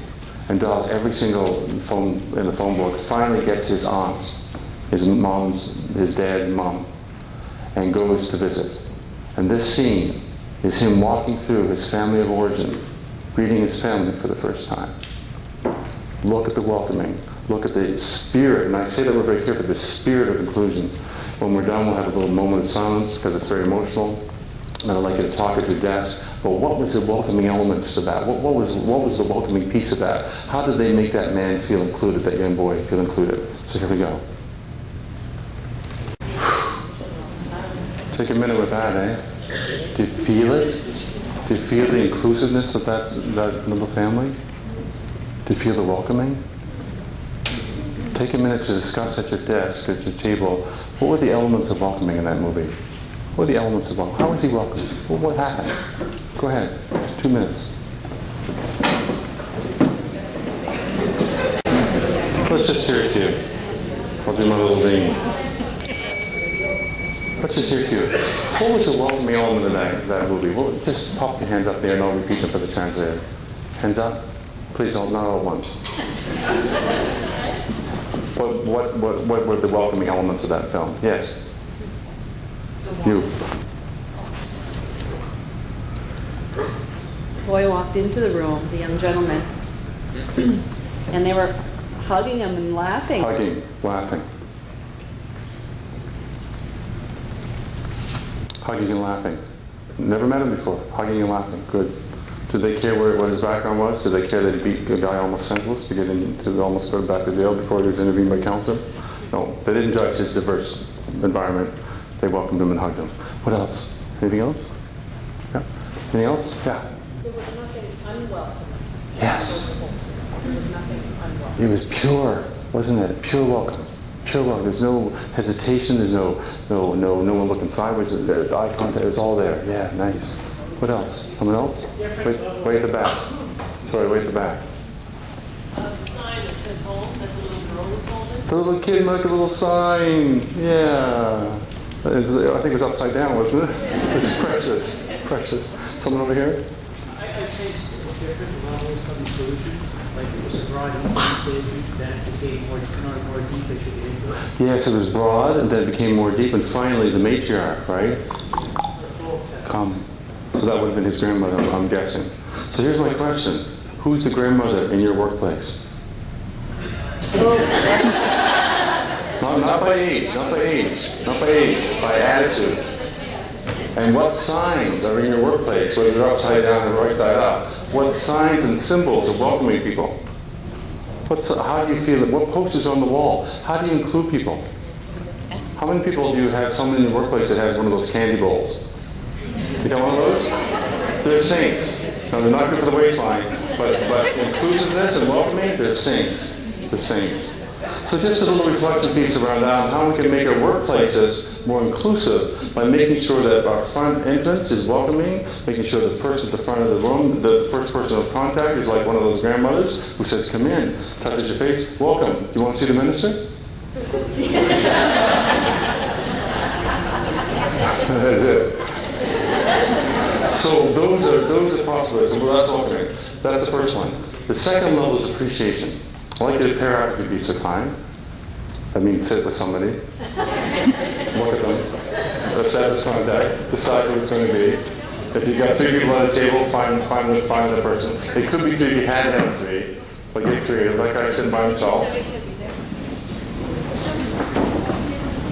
and dials every single phone in the phone book. Finally gets his aunt, his dad's mom, and goes to visit. And this scene is him walking through his family of origin, greeting his family for the first time. Look at the welcoming. Look at the spirit, and I say that we're very careful, the spirit of inclusion. When we're done, we'll have a little moment of silence because it's very emotional. And I'd like you to talk at your desk. But what was the welcoming elements to that? What was the welcoming piece of that? How did they make that man feel included, that young boy feel included? So here we go. Take a minute with that, eh? Do you feel it? Do you feel the inclusiveness of that little family? Do you feel the welcoming? Take a minute to discuss at your desk, at your table, what were the elements of welcoming in that movie? What were the elements of welcoming? How was he welcomed? What happened? Go ahead. 2 minutes. Let's just hear it to you. I'll do my little ding. Let's just hear it to you. What was the welcoming element of that movie? Just pop your hands up there and I'll repeat them for the translator. Hands up. Please don't, not all at once. What were the welcoming elements of that film? Yes. You. Boy walked into the room, the young gentleman, and they were hugging him and laughing. Hugging, laughing. Hugging and laughing. Never met him before. Hugging and laughing. Good. Did they care what his background was? Did they care that he beat a guy almost senseless to get into almost go back to jail before he was interviewed by counsel? No, they didn't judge his diverse environment. They welcomed him and hugged him. What else? Anything else? Yeah. Anything else? Yeah. There was nothing unwelcome. Yes. There was nothing unwelcome. It was pure, wasn't it? Pure welcome. Pure welcome. There's no hesitation. There's no one looking sideways. The eye contact is all there. Yeah, nice. What else? Someone else? Way at the back. Sorry, way at the back. The sign that said home that the little girl was holding. The little kid made a little sign. Yeah. I think it was upside down, wasn't it? It's precious. Precious. Someone over here? I changed it different levels of inclusion. Like it was a broad inclusion, then it became more deep as you get into it. Yes, it was broad, and then it became more deep, and finally the matriarch, right? Come. So that would have been his grandmother, I'm guessing. So here's my question. Who's the grandmother in your workplace? Not by age, by attitude. And what signs are in your workplace, whether they're upside down or right side up? What signs and symbols are welcoming people? How do you feel it? What posters are on the wall? How do you include people? How many people do you have, someone in your workplace that has one of those candy bowls? You got one of those? They're saints. Now they're not good for the waistline, but inclusiveness and welcoming, they're saints. They're saints. So just a little reflection piece around that, how we can make our workplaces more inclusive by making sure that our front entrance is welcoming, making sure the first at the front of the room, the first person of contact is like one of those grandmothers who says, come in, touches your face, welcome. Do you want to see the minister? That's it. So those are possibilities, and that's welcoming. That's the first one. The second level is appreciation. I like your pair if you'd be so kind. That means sit with somebody, look at them, establish contact, decide who it's going to be. If you've got 3 people at a table, find the person. It could be 3 if you had to have 3, but get creative. Like I said by himself.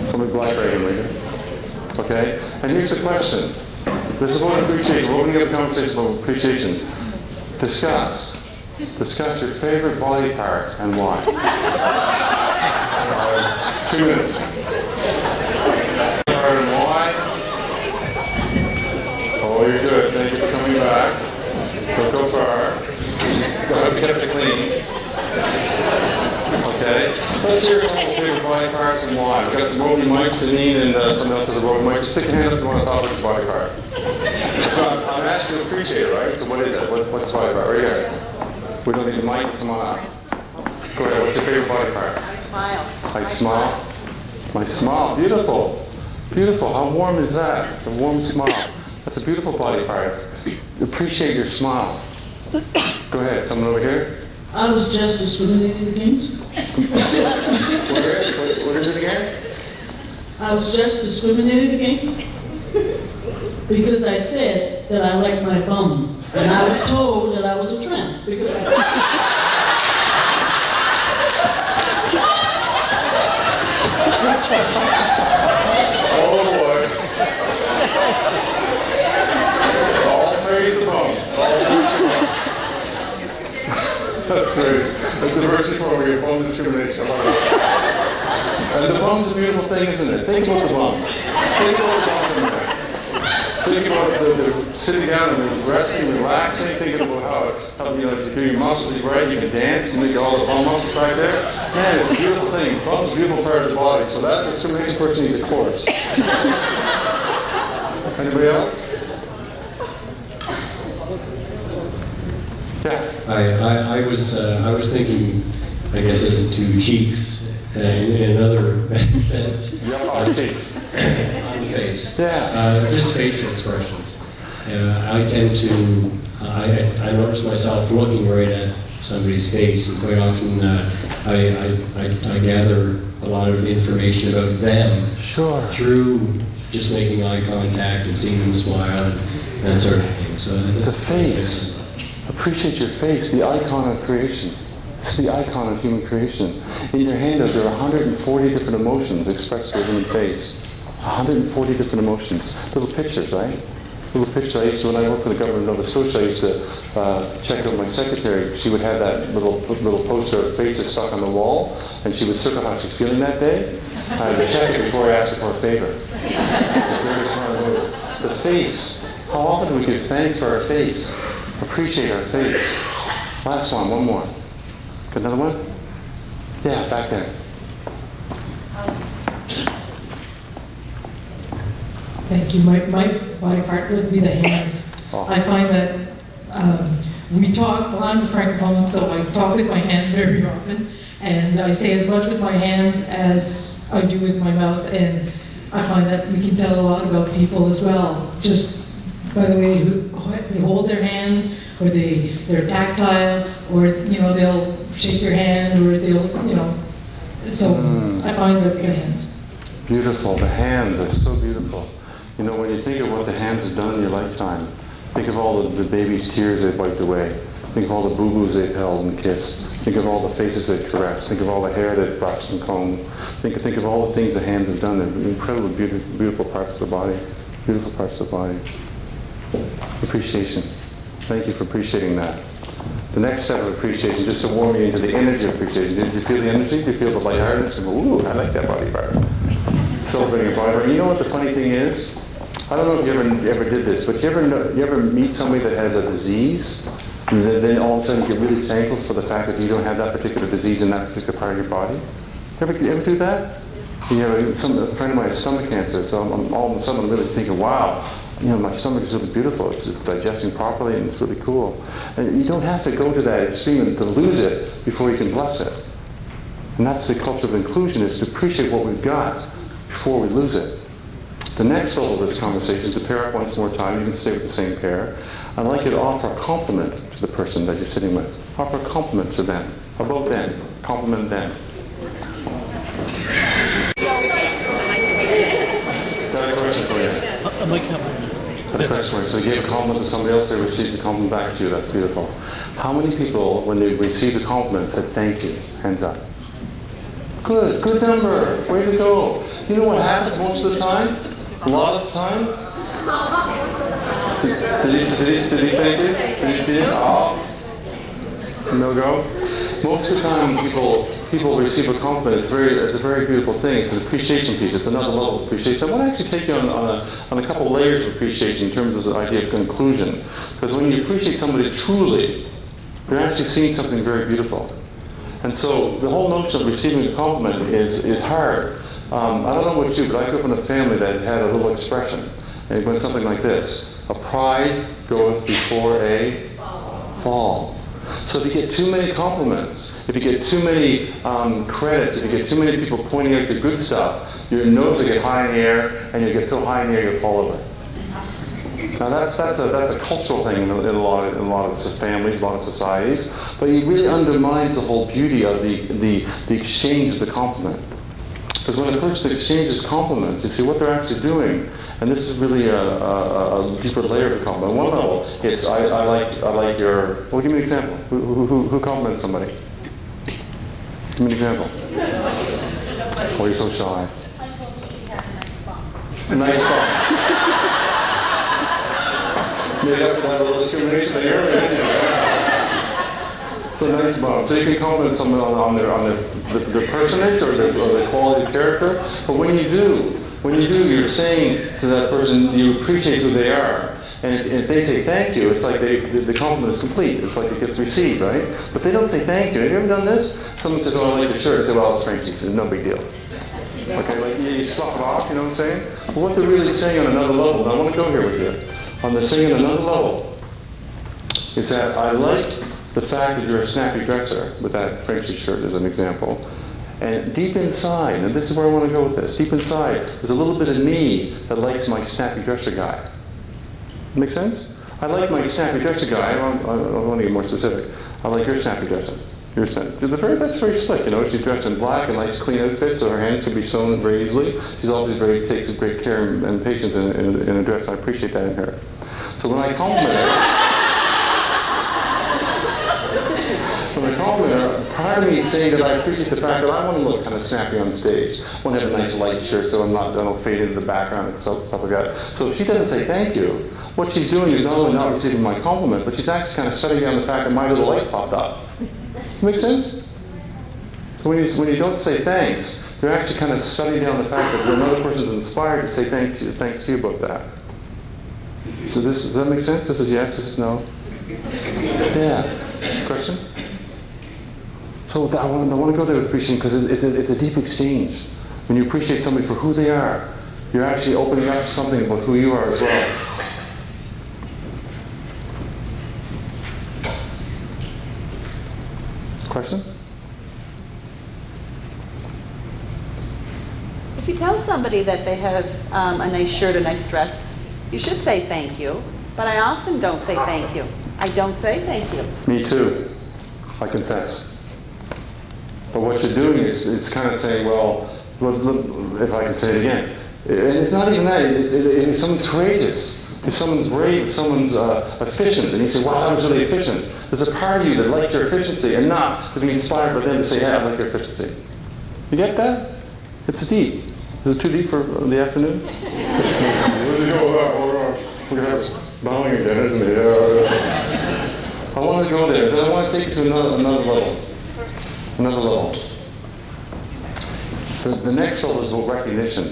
Somebody blackberry later. Okay? And here's the question. This is about appreciation. We're opening up a conversation about appreciation. Discuss your favorite body part and why. 2 minutes. Part and why. Oh, you're good. Thank you for coming back. Don't go far. I hope you kept it clean. Okay. Let's hear your favorite body parts and why. We've got some roving mics, Janine, and someone else with a roving mic. Just stick your hand up if you want to talk about your body part. I'm asking you to appreciate it, right? So what is it? What's the body part? Right here. We don't need the mic. Come on up. Go ahead. What's your favorite body part? Smile. I smile. My smile. Beautiful. Beautiful. How warm is that? A warm smile. That's a beautiful body part. Appreciate your smile. Go ahead. Someone over here? I was just discriminated against. What is it again? I was just discriminated against because I said that I like my bum, and I was told that I was a tramp because Oh boy. All praise the bum. That's great. The diversity program, bum discrimination. I love it. And the bum's a beautiful thing, isn't it? Think about the bum. Think about the bum for a minute. Think about the sitting down and resting, relaxing. Think about how you know, if your muscles are right, you can dance and make all the bum muscles right there. Man, it's a beautiful thing. Bum's a beautiful part of the body. So that discrimination person needs a course. Anybody else? Yeah. I was thinking, I guess it's 2 cheeks in another sense. Yeah, on cheeks. On the face. Yeah. Just facial expressions. I tend to, I notice myself looking right at somebody's face, and quite often I gather a lot of information about them through just making eye contact and seeing them smile and that sort of thing. So the face. Appreciate your face, the icon of creation. It's the icon of human creation. In your handout, there are 140 different emotions expressed within the face. 140 different emotions. Little pictures, right? Little picture I used to, when I worked for the government of Nova Scotia, I used to check out my secretary. She would have that little poster of faces stuck on the wall, and she would circle how she's feeling that day. I had to check it before I asked her for a favor. It's a very smart move. The face. How often do we give thanks for our face? Appreciate our face. Last one more. Got another one? Yeah, back there. Thank you. My body part would be the hands. Oh. I find that we talk, well, I'm a francophone, so I talk with my hands very often, and I say as much with my hands as I do with my mouth, and I find that we can tell a lot about people as well, just by the way they hold their hands, or they're tactile, or they'll shake your hand, or they'll so I find that the hands. Beautiful. The hands are so beautiful. When you think of what the hands have done in your lifetime, think of all the baby's tears they've wiped away. Think of all the boo-boos they've held and kissed. Think of all the faces they've caressed. Think of all the hair they've brushed and combed. Think of all the things the hands have done. They're incredibly beautiful parts of the body. Beautiful parts of the body. Appreciation. Thank you for appreciating that. The next step of appreciation, just to warm you into the energy of appreciation. Did you feel the energy? Did you feel the lightheartedness? Ooh, I like that body part. Celebrating your body. And you know what the funny thing is? I don't know if you ever did this, but you ever meet somebody that has a disease, and then all of a sudden you get really thankful for the fact that you don't have that particular disease in that particular part of your body? You ever do that? A friend of mine has stomach cancer, so I'm all of a sudden I'm really thinking, wow, my stomach is really beautiful. It's digesting properly, and it's really cool. And you don't have to go to that extreme to lose it before you can bless it. And that's the culture of inclusion, is to appreciate what we've got before we lose it. The next level of this conversation is to pair up once more time. You can stay with the same pair. I'd like you to offer a compliment to the person that you're sitting with. Offer a compliment to them. About them. Compliment them. Got a question for you. Got a question for you. So you gave a compliment to somebody else, they received a compliment back to you. That's beautiful. How many people, when they received a compliment, said thank you? Hands up. Good number. Way to go. You know what happens most of the time? A lot of the time? Did he thank you? Did he? Oh. No go? Most of the time people receive a compliment. It's a very beautiful thing. It's an appreciation piece. It's another level of appreciation. I want to actually take you on a couple layers of appreciation in terms of the idea of conclusion. Because when you appreciate somebody truly, you're actually seeing something very beautiful. And so the whole notion of receiving a compliment is hard. I don't know what you, but I grew up in a family that had a little expression. And it went something like this. A pride goeth before a fall. So if you get too many compliments, if you get too many credits, if you get too many people pointing out your good stuff, your nose will get high in the air, and you get so high in the air you'll fall over. Now that's a cultural thing in a lot of families, a lot of societies, but it really undermines the whole beauty of the exchange of the compliment. Because when a person exchanges compliments, you see what they're actually doing, and this is really a deeper layer of the compliment. One level, it's I like your. Well, give me an example. Who compliments somebody? Give me an example. Oh, you're so shy. A nice bum. Maybe I have to have a little discrimination there. So nice bum. So you can compliment someone on the personage or the quality of character. But when you do, you're saying to that person you appreciate who they are. And if they say thank you, it's like the compliment is complete. It's like it gets received, right? But they don't say thank you. Have you ever done this? Someone says, "Oh, I like your shirt." I say, "Well, it's French." It's no big deal. Okay, like you slough it off. You know what I'm saying? But what they're really saying on another level, and I want to go here with you. On the saying on another level, is that I like the fact that you're a snappy dresser, with that Frenchy shirt as an example. And deep inside, and this is where I want to go with this, deep inside, there's a little bit of me that likes my snappy dresser guy. Make sense? I like my snappy dresser guy. I want to get more specific. I like your snappy dresser. That's very slick, you know. She's dressed in black, a nice clean outfit, so her hands can be sewn very easily. She's always takes great care and patience in a dress. I appreciate that in her. So when I compliment her, part of me is saying that I appreciate the fact that I want to look kind of snappy on stage. I want to have a nice light shirt so I don't fade into the background and stuff like that. So if she doesn't say thank you, what she's doing is not only not receiving my compliment, but she's actually kind of shutting down the fact that my little light popped up. Make sense? So when you don't say thanks, you're actually kind of shutting down the fact that another person's inspired to say thanks to you about that. So does that make sense? This is yes, this is no? Yeah. Question? So I want to go there with appreciation because it's a deep exchange. When you appreciate somebody for who they are, you're actually opening up to something about who you are as well. Question? If you tell somebody that they have a nice shirt, a nice dress, you should say thank you. But I often don't say thank you. I don't say thank you. Me too. I confess. But what you're doing is kind of saying, well, look, if I can say it again, and it's not even that. If someone's courageous, if someone's brave, if someone's efficient, and you say, wow, that was really efficient. There's a part of you that likes your efficiency and not to be inspired by them to say, yeah, I like your efficiency. You get that? It's deep. Is it too deep for the afternoon? Where's it go? We're going to have this bowing again, isn't it? I want to go there, but I want to take it to another level. Another level. The next level is recognition.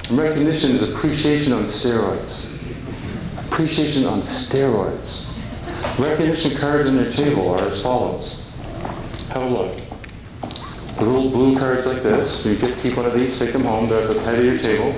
And recognition is appreciation on steroids. Appreciation on steroids. Recognition cards on your table are as follows. Have a look. The little blue cards like this. So you get to keep one of these, take them home. They're at the head of your table.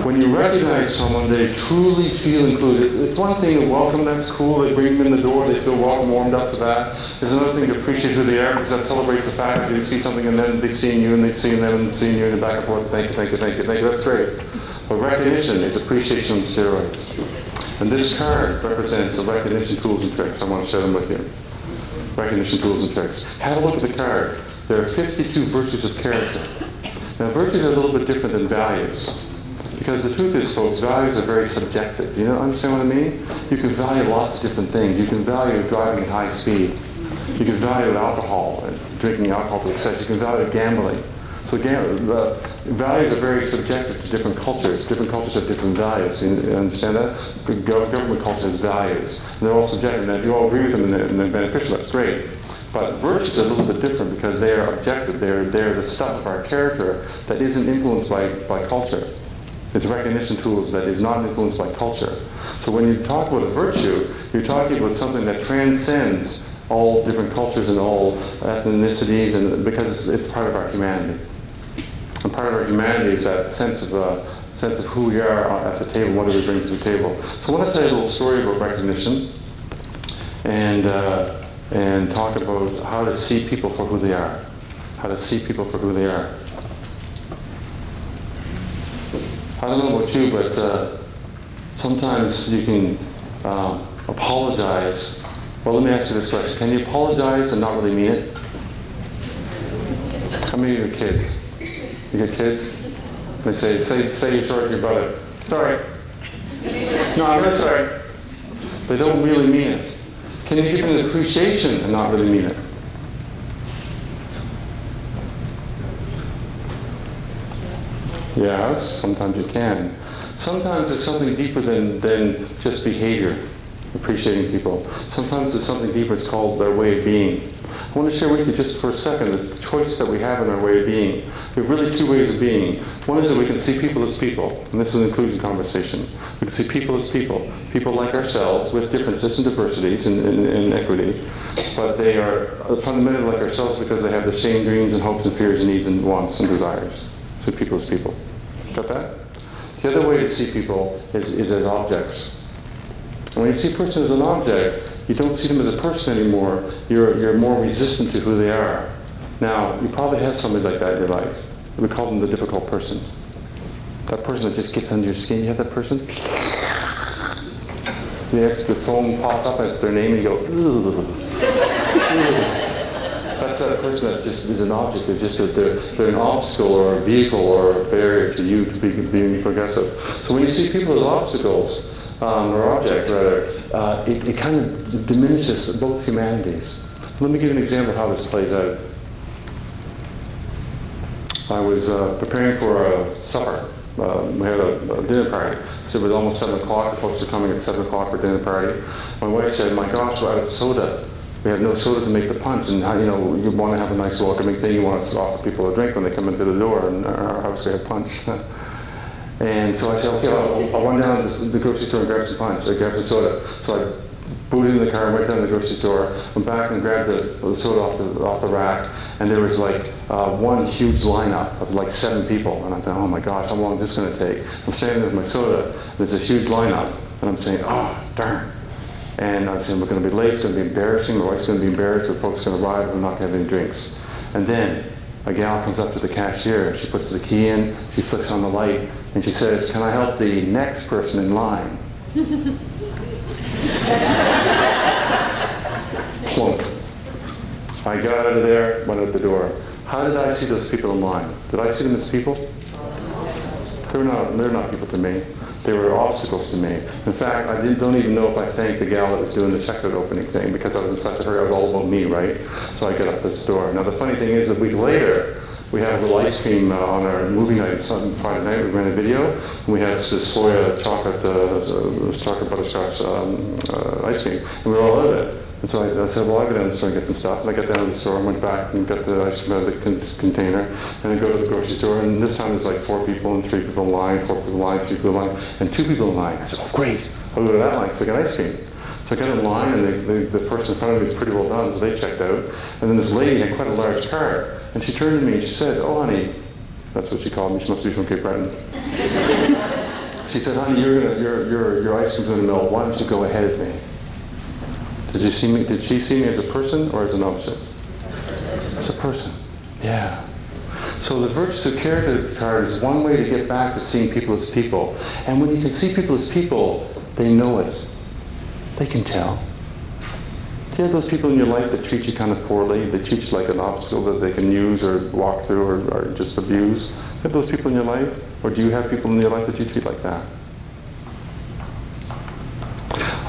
When you recognize someone, they truly feel included. It's one thing to welcome, that's cool. They bring them in the door, they feel welcome, warmed up to that. There's another thing to appreciate who they are because that celebrates the fact that they see something and then they see you and they see them and seeing you and back and forth. Thank you, thank you, thank you, thank you. That's great. But recognition is appreciation on steroids. And this card represents the recognition tools and tricks. I want to share them with you. Recognition tools and tricks. Have a look at the card. There are 52 virtues of character. Now, virtues are a little bit different than values. Because the truth is, folks, values are very subjective. You understand what I mean? You can value lots of different things. You can value driving at high speed. You can value alcohol, drinking alcohol to excess. You can value gambling. So values are very subjective to different cultures. Different cultures have different values. You understand that? Government culture has values. And they're all subjective. And if you all agree with them and they're beneficial, that's great. But virtues are a little bit different because they are objective. They're the stuff of our character that isn't influenced by culture. It's recognition tools that is not influenced by culture. So when you talk about a virtue, you're talking about something that transcends all different cultures and all ethnicities, and because it's part of our humanity. And part of our humanity is that sense of who we are at the table, what do we bring to the table. So I want to tell you a little story about recognition and talk about how to see people for who they are. How to see people for who they are. I don't know about you, but sometimes you can apologize. Well, let me ask you this question. Can you apologize and not really mean it? How many of you have kids? You got kids? They say you're sorry to your brother. Sorry. No, I'm really sorry. They don't really mean it. Can you give an appreciation and not really mean it? Yes, sometimes you can. Sometimes there's something deeper than just behavior, appreciating people. Sometimes there's something deeper, it's called their way of being. I want to share with you just for a second the choices that we have in our way of being. We have really two ways of being. One is that we can see people as people, and this is an inclusion conversation. We can see people as people like ourselves with differences and diversities and equity, but they are fundamentally like ourselves because they have the same dreams and hopes and fears and needs and wants and desires. So people as people. Got that? The other way to see people is as objects. When you see a person as an object, you don't see them as a person anymore. You're more resistant to who they are. Now, you probably have somebody like that in your life. We call them the difficult person. That person that just gets under your skin. You have that person? The phone pops up and it's their name and you go, ooh. That's that person that just is an object. They're an obstacle or a vehicle or a barrier to you to being progressive. So when you see people as obstacles, or object rather, it kind of diminishes both humanities. Let me give you an example of how this plays out. I was preparing for a supper. We had a dinner party. So it was almost 7 o'clock. The folks were coming at 7 o'clock for dinner party. My wife said, "My gosh, we're out of soda. We have no soda to make the punch." And you want to have a nice welcoming thing. You want to offer people a drink when they come into the door. And our house, we have punch. And so I said, "Okay, I'll run down to the grocery store and grab some punch. I grabbed some soda." So I booted in the car, went down to the grocery store, went back and grabbed the soda off the rack, and there was like one huge lineup of like 7 people. And I thought, oh my gosh, how long is this going to take? I'm standing there with my soda, there's a huge lineup, and I'm saying, oh, darn. And I'm saying, we're going to be late, it's going to be embarrassing, my wife's going to be embarrassed, the folks are going to arrive, we're not going to have any drinks. And then a gal comes up to the cashier, she puts the key in, she flicks on the light, and she says, "Can I help the next person in line?" Plunk. I got out of there, went out the door. How did I see those people in line? Did I see them as people? They're not people to me. They were obstacles to me. In fact, I don't even know if I thanked the gal that was doing the checkout opening thing because I was in such a hurry. I was all about me, right? So I got up this door. Now the funny thing is, a week later, we had a little ice cream on our movie night on Friday night. We ran a video, and we had this soya chocolate butterscotch ice cream, and we were all out of it. And so I said, well, I'll go down to the store and get some stuff. And I got down to the store and went back and got the ice cream out of the container, and then go to the grocery store. And this time there's like 4 people and 3 people in line, 4 people in line, 3 people in line, and 2 people in line. I said, oh, great. I'll go to that line because I got ice cream. So I got in line, and the person in front of me was pretty well done, so they checked out. And then this lady had quite a large cart. And she turned to me and she said, oh, honey, that's what she called me. She must be from Cape Breton. She said, honey, your ice cream's going to melt. Why don't you go ahead of me? Did she see me as a person or as an object? As a person. Yeah. So the virtues of character card is one way to get back to seeing people as people. And when you can see people as people, they know it. They can tell. Do you have those people in your life that treat you kind of poorly? They treat you like an obstacle that they can use or walk through or just abuse? Do you have those people in your life? Or do you have people in your life that you treat like that?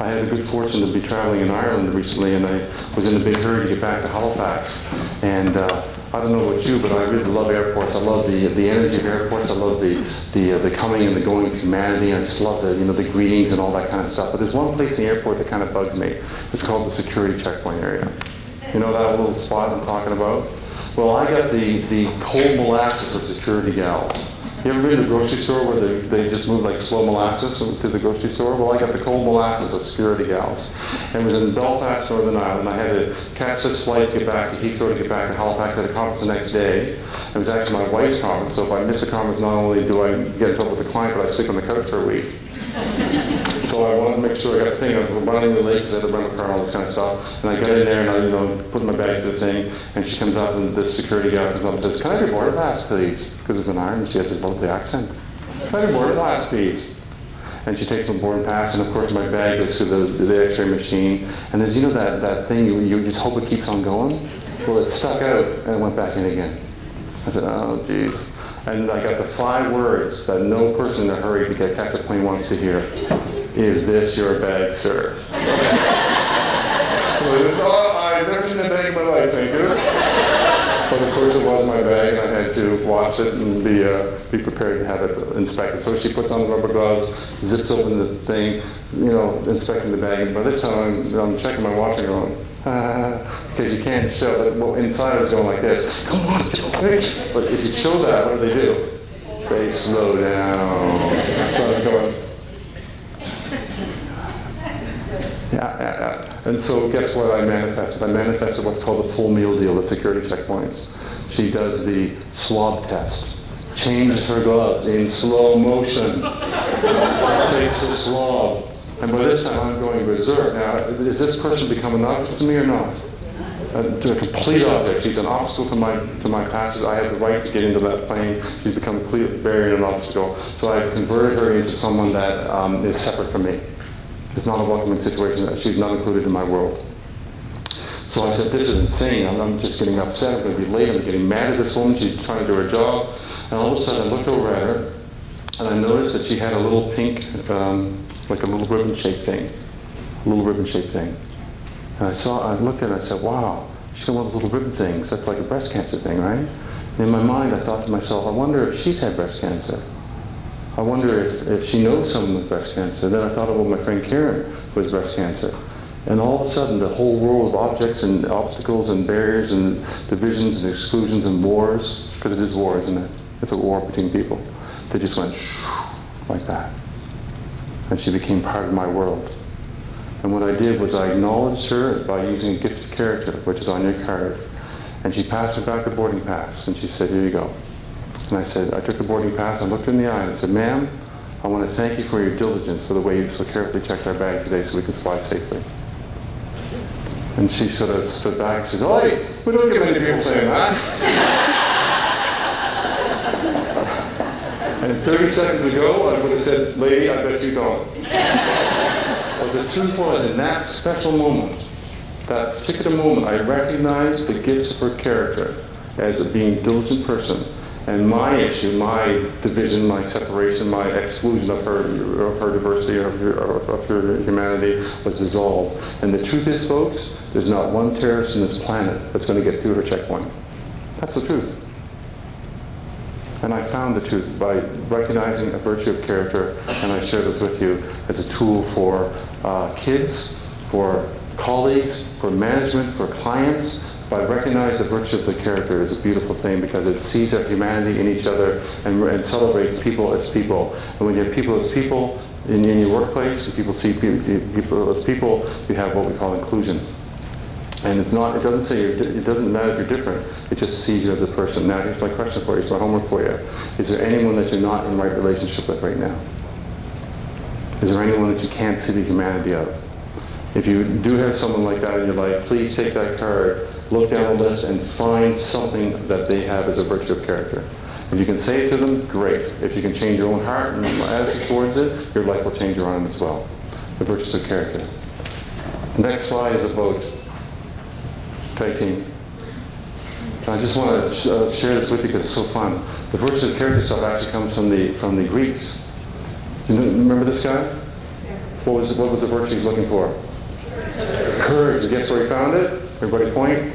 I had the good fortune to be traveling in Ireland recently, and I was in a big hurry to get back to Halifax. And I don't know about you, but I really love airports. I love the energy of airports. I love the coming and the going of humanity. I just love the greetings and all that kind of stuff. But there's one place in the airport that kind of bugs me. It's called the security checkpoint area. You know that little spot I'm talking about? Well, I got the cold molasses of security gals. You ever been to a grocery store where they just move like slow molasses to the grocery store? Well, I got the cold molasses of security gals. And it was in Belfast, Northern Ireland. I had to catch this flight to get back to Heathrow to get back to Halifax at a conference the next day. It was actually my wife's conference, so if I miss a conference, not only do I get in trouble with the client, but I stick on the couch for a week. So I wanted to make sure I got the thing. I was running really late because I had to run the car and all this kind of stuff. And I got in there and I put my bag to the thing, and she comes up and this security guy comes up and says, "Can I have your boarding pass, please?" Because it's an Irish, she has this lovely accent. "Can I have your boarding pass, please?" And she takes my boarding pass, and of course my bag goes through the X-ray machine. And there's that thing you just hope it keeps on going. Well, it stuck out and it went back in again. I said, oh geez. And I got the 5 words that no person in a hurry to catch a plane wants to hear. Is this your bag, sir? I've never seen a bag in my life, thank you. But of course it was my bag, and I had to wash it and be prepared to have it inspected. So she puts on the rubber gloves, zips open the thing, inspecting the bag. And by this time I'm checking my watch going, because you can't show that. Well, inside I was going like this. Come on, but if you show that, what do? They slow down. So I'm going. Yeah. And so guess what I manifested? I manifested what's called the full meal deal at security checkpoints. She does the swab test, changes her gloves in slow motion, takes the swab, and by this time I'm going berserk. Now, is this person become an object to me or not? To a complete object. She's an obstacle to my passage. I have the right to get into that plane. She's become a complete barrier and an obstacle. So I've converted her into someone that is separate from me. It's not a welcoming situation. She's not included in my world. So I said, this is insane. I'm just getting upset. I'm going to be late. I'm getting mad at this woman. She's trying to do her job. And all of a sudden I looked over at her, And I noticed that she had a little pink, like a little ribbon-shaped thing. A little ribbon-shaped thing. And I looked at it and I said, wow, she's got one of those little ribbon things. That's like a breast cancer thing, right? And in my mind, I thought to myself, I wonder if she's had breast cancer. I wonder if she knows someone with breast cancer. Then I thought about my friend Karen who has breast cancer. And all of a sudden, the whole world of objects and obstacles and barriers and divisions and exclusions and wars, because it is war, isn't it? It's a war between people. They just went like that. And she became part of my world. And what I did was I acknowledged her by using a gift of character, which is on your card. And she passed me back the boarding pass. And she said, here you go. And I said, I took the boarding pass, I looked her in the eye and I said, ma'am, I want to thank you for your diligence, for the way you so carefully checked our bag today so we could fly safely. And she sort of stood back and she said, oi, we don't get many people saying that. And 30 seconds ago, I would have said, lady, I bet you don't. But the truth was, in that special moment, that particular moment, I recognized the gifts of her character as a being diligent person. And my issue, my division, my separation, my exclusion of her diversity, of her humanity was dissolved. And the truth is, folks, there's not one terrorist on this planet that's going to get through her checkpoint. That's the truth. And I found the truth by recognizing a virtue of character, and I share this with you as a tool for kids, for colleagues, for management, for clients. By recognizing the virtue of the character is a beautiful thing because it sees our humanity in each other and celebrates people as people. And when you have people as people in your workplace, when people see people as people, you have what we call inclusion. And it doesn't say, it doesn't matter if you're different, it just sees you as a person. Now here's my question for you, here's my homework for you. Is there anyone that you're not in the right relationship with right now? Is there anyone that you can't see the humanity of? If you do have someone like that in your life, please take that card, look down the list, and find something that they have as a virtue of character. If you can say it to them, great. If you can change your own heart and attitude towards it, your life will change your own as well. The virtues of character. The next slide is about tag team. I just want to share this with you because it's so fun. The virtues of character stuff actually comes from the Greeks. You remember this guy? What was the virtue he's looking for? Courage. Guess where he found it? Everybody point.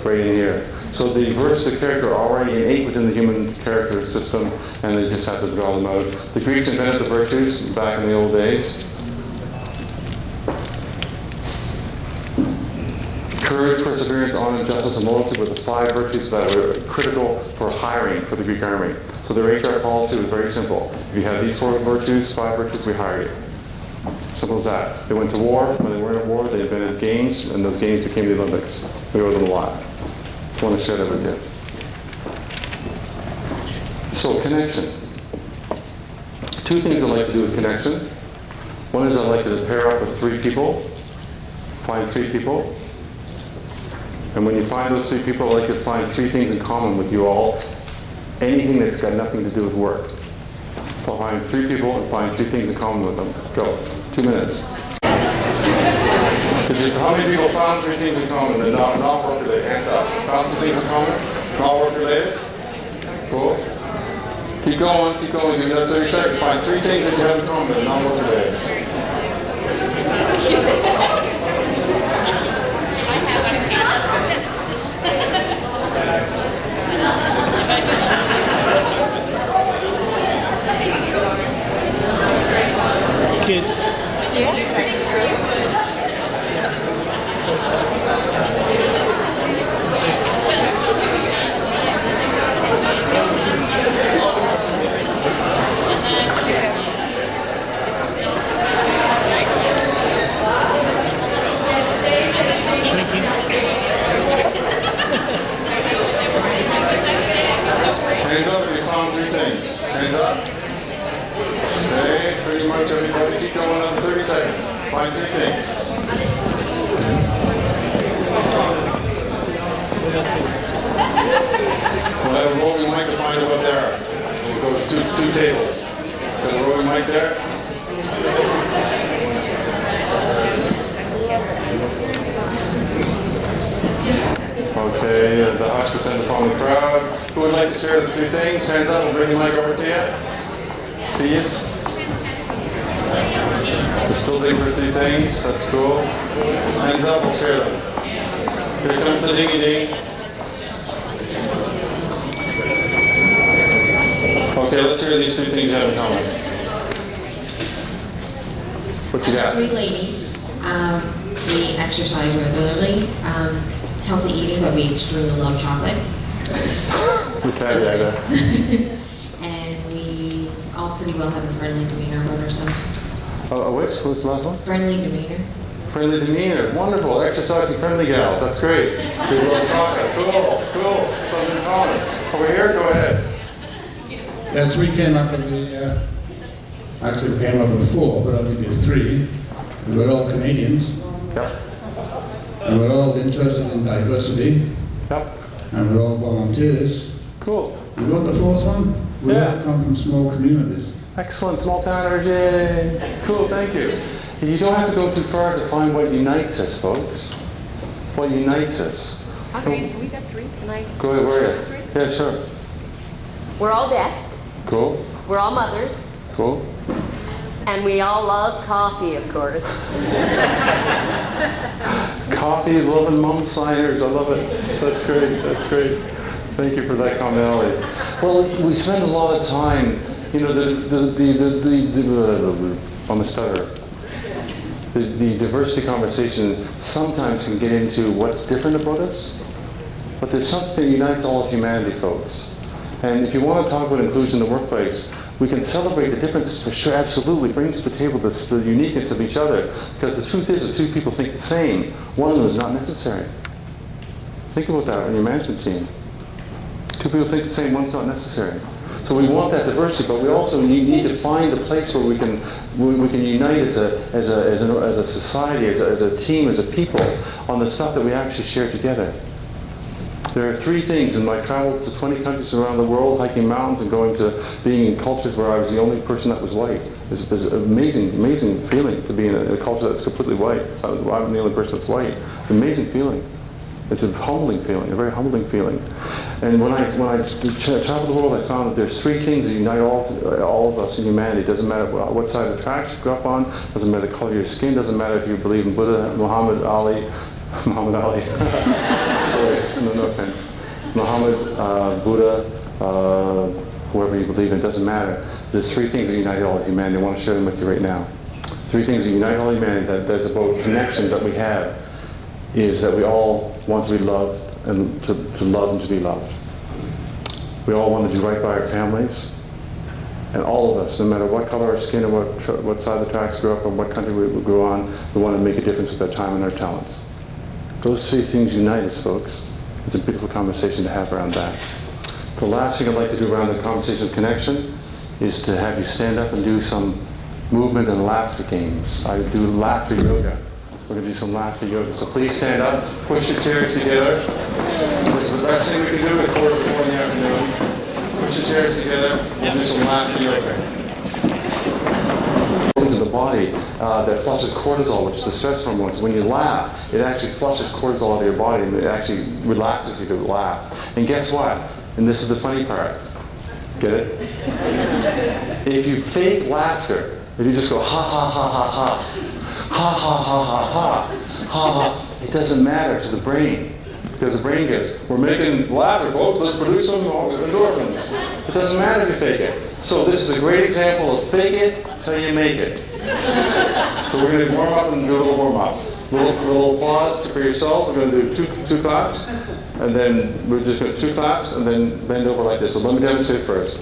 Right in here. So the virtues of character are already innate within the human character system, and they just have to draw them out. The Greeks invented the virtues back in the old days. Courage, perseverance, honor, justice, and loyalty were the 5 virtues that were critical for hiring for the Greek army. So their HR policy was very simple. If you have these 4 virtues, 5 virtues, we hire you. Simple as that. They went to war. When they were at war, they invented games, and those games became the Olympics. We owe them a lot. I want to share that with you. So, connection. 2 things I like to do with connection. One is I like to pair up with 3 people. Find 3 people. And when you find those 3 people, I like to find 3 things in common with you all. Anything that's got nothing to do with work. Find 3 people and find 3 things in common with them. Go. 2 minutes. How many people found 3 things in common that not work related? Hands up. Found 2 things in common? Not work related? Cool. Keep going, keep going. Give me another 30 seconds. Find 3 things that you have in common that are not work related. Kids. Yes, that's true. Hands up if you found 3 things. Hands up. Okay, pretty much everybody. Keep going on 30 seconds. Find 3 things. We'll have a roving mic to find out what they are. We'll go to 2 tables. There's a roving mic there. Okay, the hush descends upon the crowd. Who would like to share the 3 things? Hands up, we'll bring the mic over to you. Please. We're still digging for 3 things. That's cool. Hands up, we'll share them. Here comes the dingy ding. Okay, let's hear these 3 things you have in common. What you As got? 3 ladies, we exercise regularly, healthy eating, but we extremely love chocolate. Okay, And we all pretty well have a friendly demeanor about ourselves. Which? What's the last one? Friendly demeanor. Friendly demeanor. Wonderful. Exercising friendly gals. That's great. We love chocolate. Cool. Something in common. Over here, go ahead. Yes, we came up with actually we came up with 4, but I'll give you 3. And we're all Canadians. Yep. And we're all interested in diversity. Yep. And we're all volunteers. Cool. You want the 4th one? We Yeah. all come from small communities. Excellent. Small towners. Yay. Cool. Thank you. You don't have to go too far to find what unites us, folks. What unites us. Okay, we got 3. Can I? Go ahead. Where are you? Yeah, sure. We're all deaf. Cool. We're all mothers. Cool. And we all love coffee, of course. Coffee, loving mom signers. I love it. That's great. Thank you for that commonality. Well, we spend a lot of time, I'm a stutterer. The diversity conversation sometimes can get into what's different about us, but there's something that unites all of humanity, folks. And if you want to talk about inclusion in the workplace, we can celebrate the differences for sure, absolutely. Bring to the table the uniqueness of each other. Because the truth is, if 2 people think the same, one of them is not necessary. Think about that in your management team. 2 people think the same, one's not necessary. So we want that diversity, but we also need to find a place where we can unite as a society, as a team, as a people, on the stuff that we actually share together. There are 3 things in my travels to 20 countries around the world, hiking mountains and going to being in cultures where I was the only person that was white. It's an amazing feeling to be in a culture that's completely white. I'm the only person that's white. It's an amazing feeling. It's a humbling feeling, a very humbling feeling. And when I traveled the world, I found that there's 3 things that unite all of us in humanity. It doesn't matter what side of the tracks you grew up on, doesn't matter the color of your skin, doesn't matter if you believe in Buddha, Muhammad Ali. Sorry, no offense. Muhammad, Buddha, whoever you believe in, doesn't matter. There's 3 things that unite all of humanity. I want to share them with you right now. 3 things that unite all humanity, that's about connection that we have, is that we all want to be loved and to love and to be loved. We all want to do right by our families. And all of us, no matter what color our skin or what side of the tracks we grew up on, what country we grew on, we want to make a difference with our time and our talents. Those 3 things unite us, folks. It's a beautiful conversation to have around that. The last thing I'd like to do around the conversation of connection is to have you stand up and do some movement and laughter games. I do laughter yoga. We're going to do some laughter yoga. So please stand up, push your chairs together. This is the best thing we can do at 4:45 in the afternoon. Push your chairs together and do some laughter yoga. Into the body that flushes cortisol, which is the stress hormones. When you laugh, it actually flushes cortisol out of your body and it actually relaxes you to laugh. And guess what? And this is the funny part. Get it? If you fake laughter, if you just go ha ha ha ha ha, ha ha ha ha ha, ha ha, it doesn't matter to the brain. Because the brain goes, we're making laughter, folks, let's produce some endorphins. It doesn't matter if you fake it. So this is a great example of fake it till you make it. So we're going to warm up and do a little warm up. Little applause for yourselves. We're going to do two claps, and then we're just going to 2 claps, and then bend over like this. So let me demonstrate first.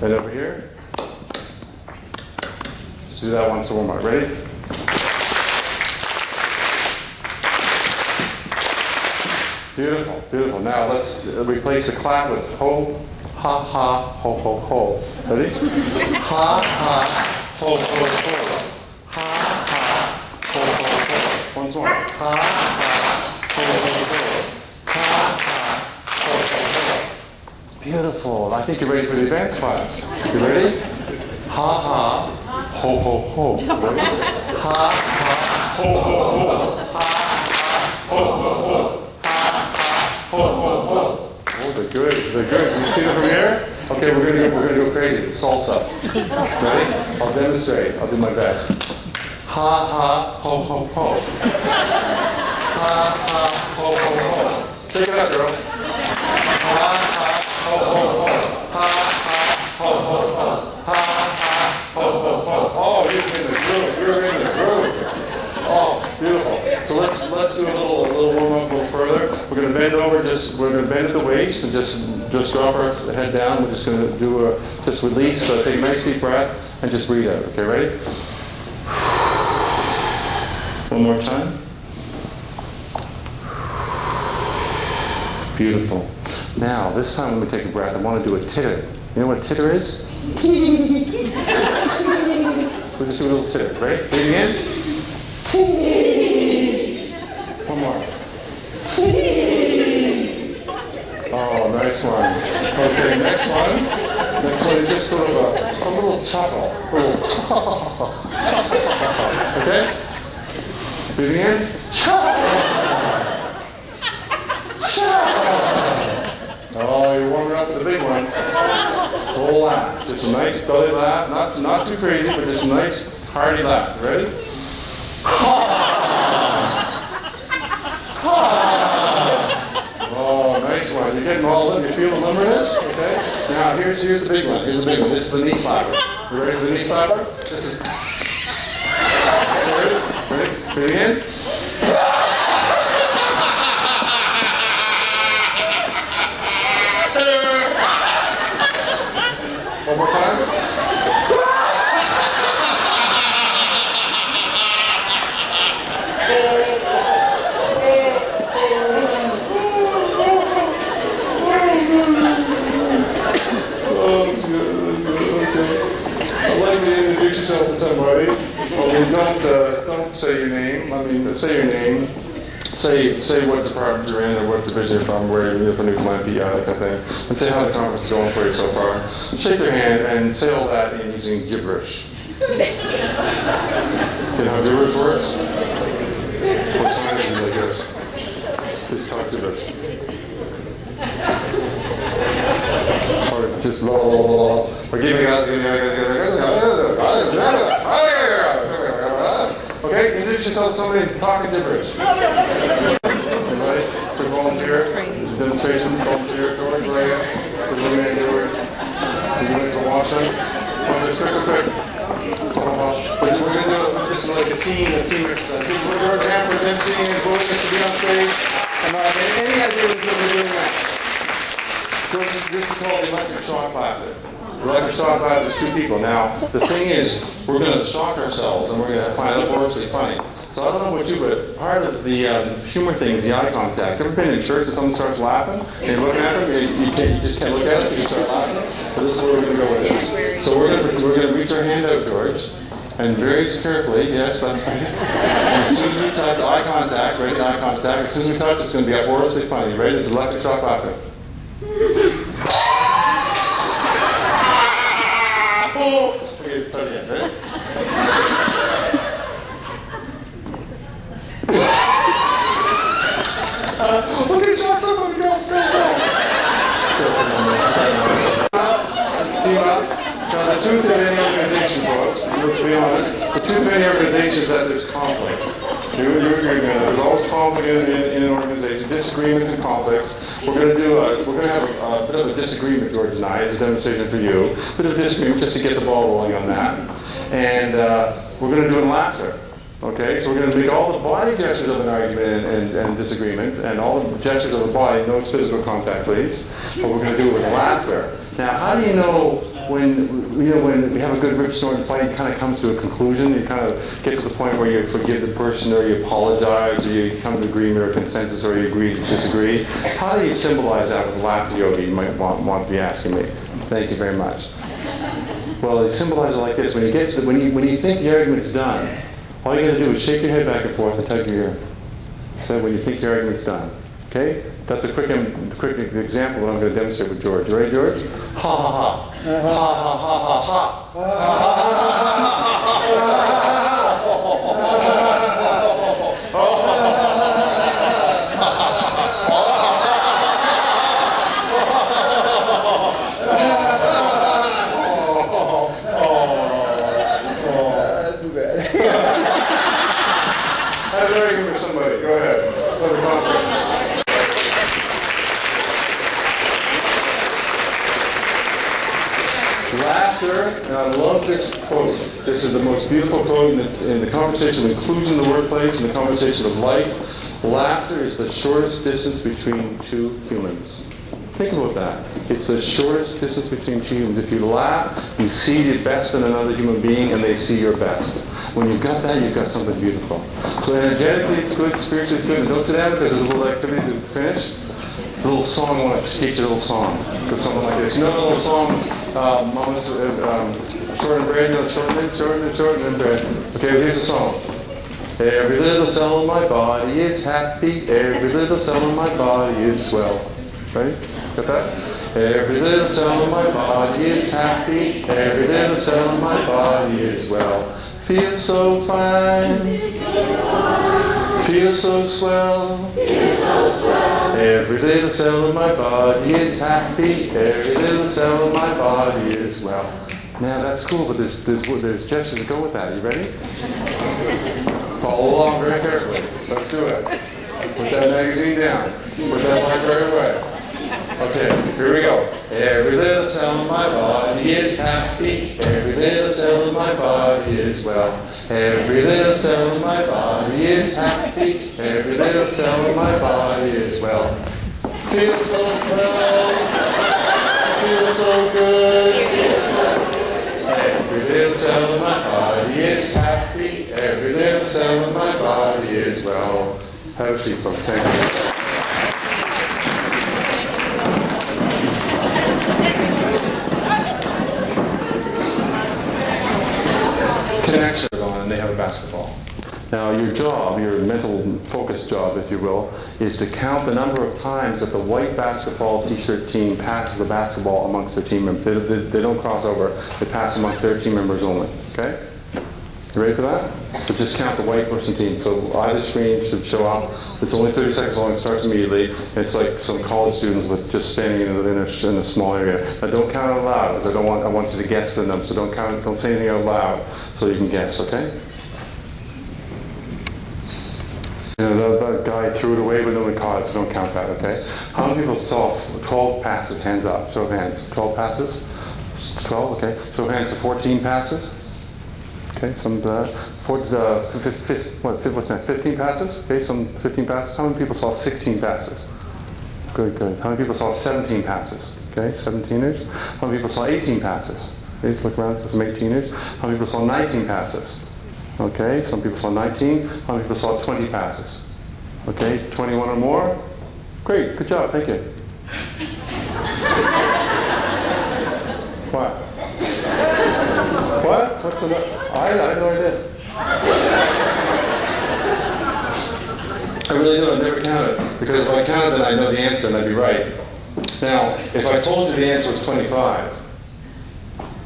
Bend over here. Just do that once to warm up. Ready? Beautiful, beautiful. Now let's replace the clap with ho, ha, ha, ho, ho, ho. Ready? Ha, ha, ho, ho, ho. Ha, ha, ho, ho, ho. Once more. Ha, ha, ho, ho, ho. Ha, ha, ho, ho, ho. Beautiful. I think you're ready for the advanced class. You ready? Ha, ha, ho, ho, ho. Ready? Ha, ha, ho, ho, ho. Ha, ha, ho, ho, ho. Ho, ho, ho. Oh, they're good. They're good. Can you see them from here? Okay, we're gonna go crazy. Salsa. Ready? I'll demonstrate. I'll do my best. Ha ha ho ho ho. Ha ha ho ho ho. Shake it up, girl. Ha ha ho ho ho. Ha ha ho ho ho. Ha ha ho ho ho. Oh, you're in the groove. You're in the groove. Oh, beautiful. So let's do a little warm up a little further. We're gonna bend over. We're gonna bend at the waist and just drop our head down. We're just gonna do just release. So take a nice deep breath and just breathe out. Okay, ready? One more time. Beautiful. Now, this time when we take a breath, I want to do a titter. You know what a titter is? We'll just do a little titter. Ready? Breathe in. One more. Oh, nice one. Okay, next one. Next one is just sort of a little chuckle. Okay? Breathing in. Oh, you're warming up for the big one. Full laugh. Just a nice belly laugh. Not too crazy, but just a nice hearty laugh. Ready? Oh, nice one. You're getting all in. You feel the limberness? Okay. Now here's the big one. Here's the big one. This is the knee slapper. You ready for the knee slapper? This is. Ready? Breathe in. One more time. Oh, that's good. Okay. I'd like you to introduce yourself to somebody. Don't say your name. I mean, say your name. Say what department you're in or what division you're from, where you live for Newfoundland, PI, that kind of thing. And say how the conference is going for you so far. Shake their hand and say all that in using gibberish. You know how gibberish works? What sign is it like this? Just talk gibberish. Or just blah, blah, blah, blah. Or give me that. Okay, introduce yourself to somebody talking gibberish. Anybody? Quick volunteer? Demonstration, volunteer, George, Ray, Illuminate George. Illuminate for Washington. Quick. We're going to do this like a team exercise. We're George Hamper's emceeing and George gets to be on stage. And any idea what we're doing next? George, this is called the electric shock laughter. Electric shock laughter is two people. Now, the thing is, we're going to shock ourselves and we're going to find it horribly funny. So I don't know what you, but part of the humor thing is the eye contact. Ever been in church and someone starts laughing and you're looking at them, you just can't look at it because you start laughing? So this is where we're going to go with this. So we're going to reach our hand out, George, and very carefully, yes, that's right. And as soon as we touch eye contact, ready, eye contact, as soon as we touch, it's going to be horribly funny. Ready? This is electric shock laughter. Okay, try it again, ready? Okay, shot someone, go. Team up. Now, the truth of any organization, folks, let's be honest, the truth of any organization is that there's conflict. There's always conflict in an organization, disagreements and conflicts. We're going to have a bit of a disagreement, George and I, as a demonstration for you. A bit of a disagreement just to get the ball rolling on that. And we're going to do it in laughter. Okay, so we're going to make all the body gestures of an argument and disagreement, and all the gestures of the body, no physical contact, please. But we're going to do it with laughter. Now, how do you know when we have a good rip snorting fight, it kind of comes to a conclusion? You kind of get to the point where you forgive the person, or you apologize, or you come to agreement or consensus, or you agree to disagree. How do you symbolize that with laughter yoga? You might want to be asking me. Thank you very much. Well, they symbolize it like this: when you think the argument's done, all you got to do is shake your head back and forth and tug your ear. So when you think your argument's done. Okay? That's a quick example of what I'm going to demonstrate with George. You ready, George? Ha ha ha. Ha ha ha ha ha. Laughter, and I love this quote. This is the most beautiful quote in the conversation of inclusion in the workplace, in the conversation of life. Laughter is the shortest distance between two humans. Think about that. It's the shortest distance between two humans. If you laugh, you see the best in another human being, and they see your best. When you've got that, you've got something beautiful. So energetically, it's good. Spiritually, it's good. And don't sit down because there's a little activity to finish. A little song. I want to teach you a little song. Go something like this. You know the little song, Mama's short and bread, short and bread. Okay, well, here's the song. Every little cell in my body is happy. Every little cell in my body is swell. Ready? Got that? Every little cell in my body is happy. Every little cell in my body is well. Feel so fine. Feel so swell. Every little cell in my body is happy. Every little cell in my body is well. Now that's cool, but there's gestures that go with that. You ready? Follow along very carefully. Let's do it. Put that magazine down. Put that library away. Okay, here we go. Every little cell in my body is happy. Every little cell in my body is well. Every little cell in my body is happy. Every little cell in my body is well. Feel so swell. Feel so good. Every little cell in my body is happy. Every little cell in my body is well. Have a seat, folks. Thank you. Connection on, and they have a basketball. Now your job, your mental focus job, if you will, is to count the number of times that the white basketball t-shirt team passes the basketball amongst their team members. They don't cross over. They pass amongst their team members only. Okay? You ready for that? So just count the white person team. So either screen should show up. It's only 30 seconds long. It starts immediately. It's like some college students with just standing in a small area. Now don't count out loud, because I want you to guess the number. So don't say anything out loud, so you can guess. Okay? You know, that guy threw it away, but no one caught it, so don't count that. Okay? How many people saw 12 passes? Hands up. Show of hands. 12 passes. 12. Okay. Show of hands to 14 passes. Okay, some what's that? 15 passes? Okay, some 15 passes. How many people saw 16 passes? Good, good. How many people saw 17 passes? Okay, 17ers. How many people saw 18 passes? Okay, let's look around. Some 18ers. How many people saw 19 passes? Okay, some people saw 19. How many people saw 20 passes? Okay, 21 or more. Great, good job. Thank you. What? What? What's the number? I have no idea. I really don't. I've never counted. Because if I counted, then I know the answer and I'd be right. Now, if I told you the answer was 25,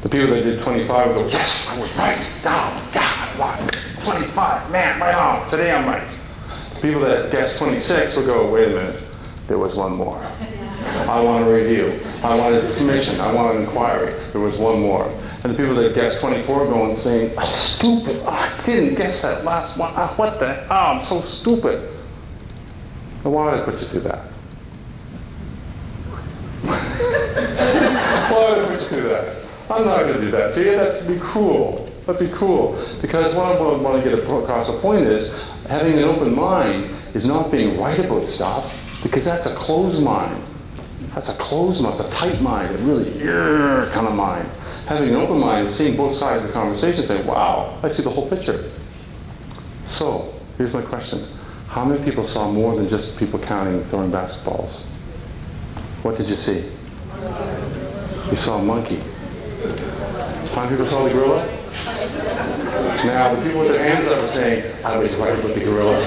the people that did 25 would go, yes, I was right. Down, yeah, 25, man, right on. Today I'm right. The people that guessed 26 would go, wait a minute, there was one more. I want a review. I want a commission. I want an inquiry. There was one more. And the people that guessed 24 go and saying, oh, stupid, I didn't guess that last one. What the hell? I'm so stupid. Well, why did I put you through that? Why did I put you through that? I'm not going to do that. See, that's to be cruel. That'd be cruel. Because what I want to get across the point is, having an open mind is not being right about stuff, because that's a closed mind. That's a closed mind. It's a tight mind, a really kind of mind. Having an open mind is seeing both sides of the conversation and saying, wow, I see the whole picture. So, here's my question. How many people saw more than just people counting, throwing basketballs? What did you see? You saw a monkey. How many people saw the gorilla? Now, the people with their hands up are saying, I was right with the gorilla.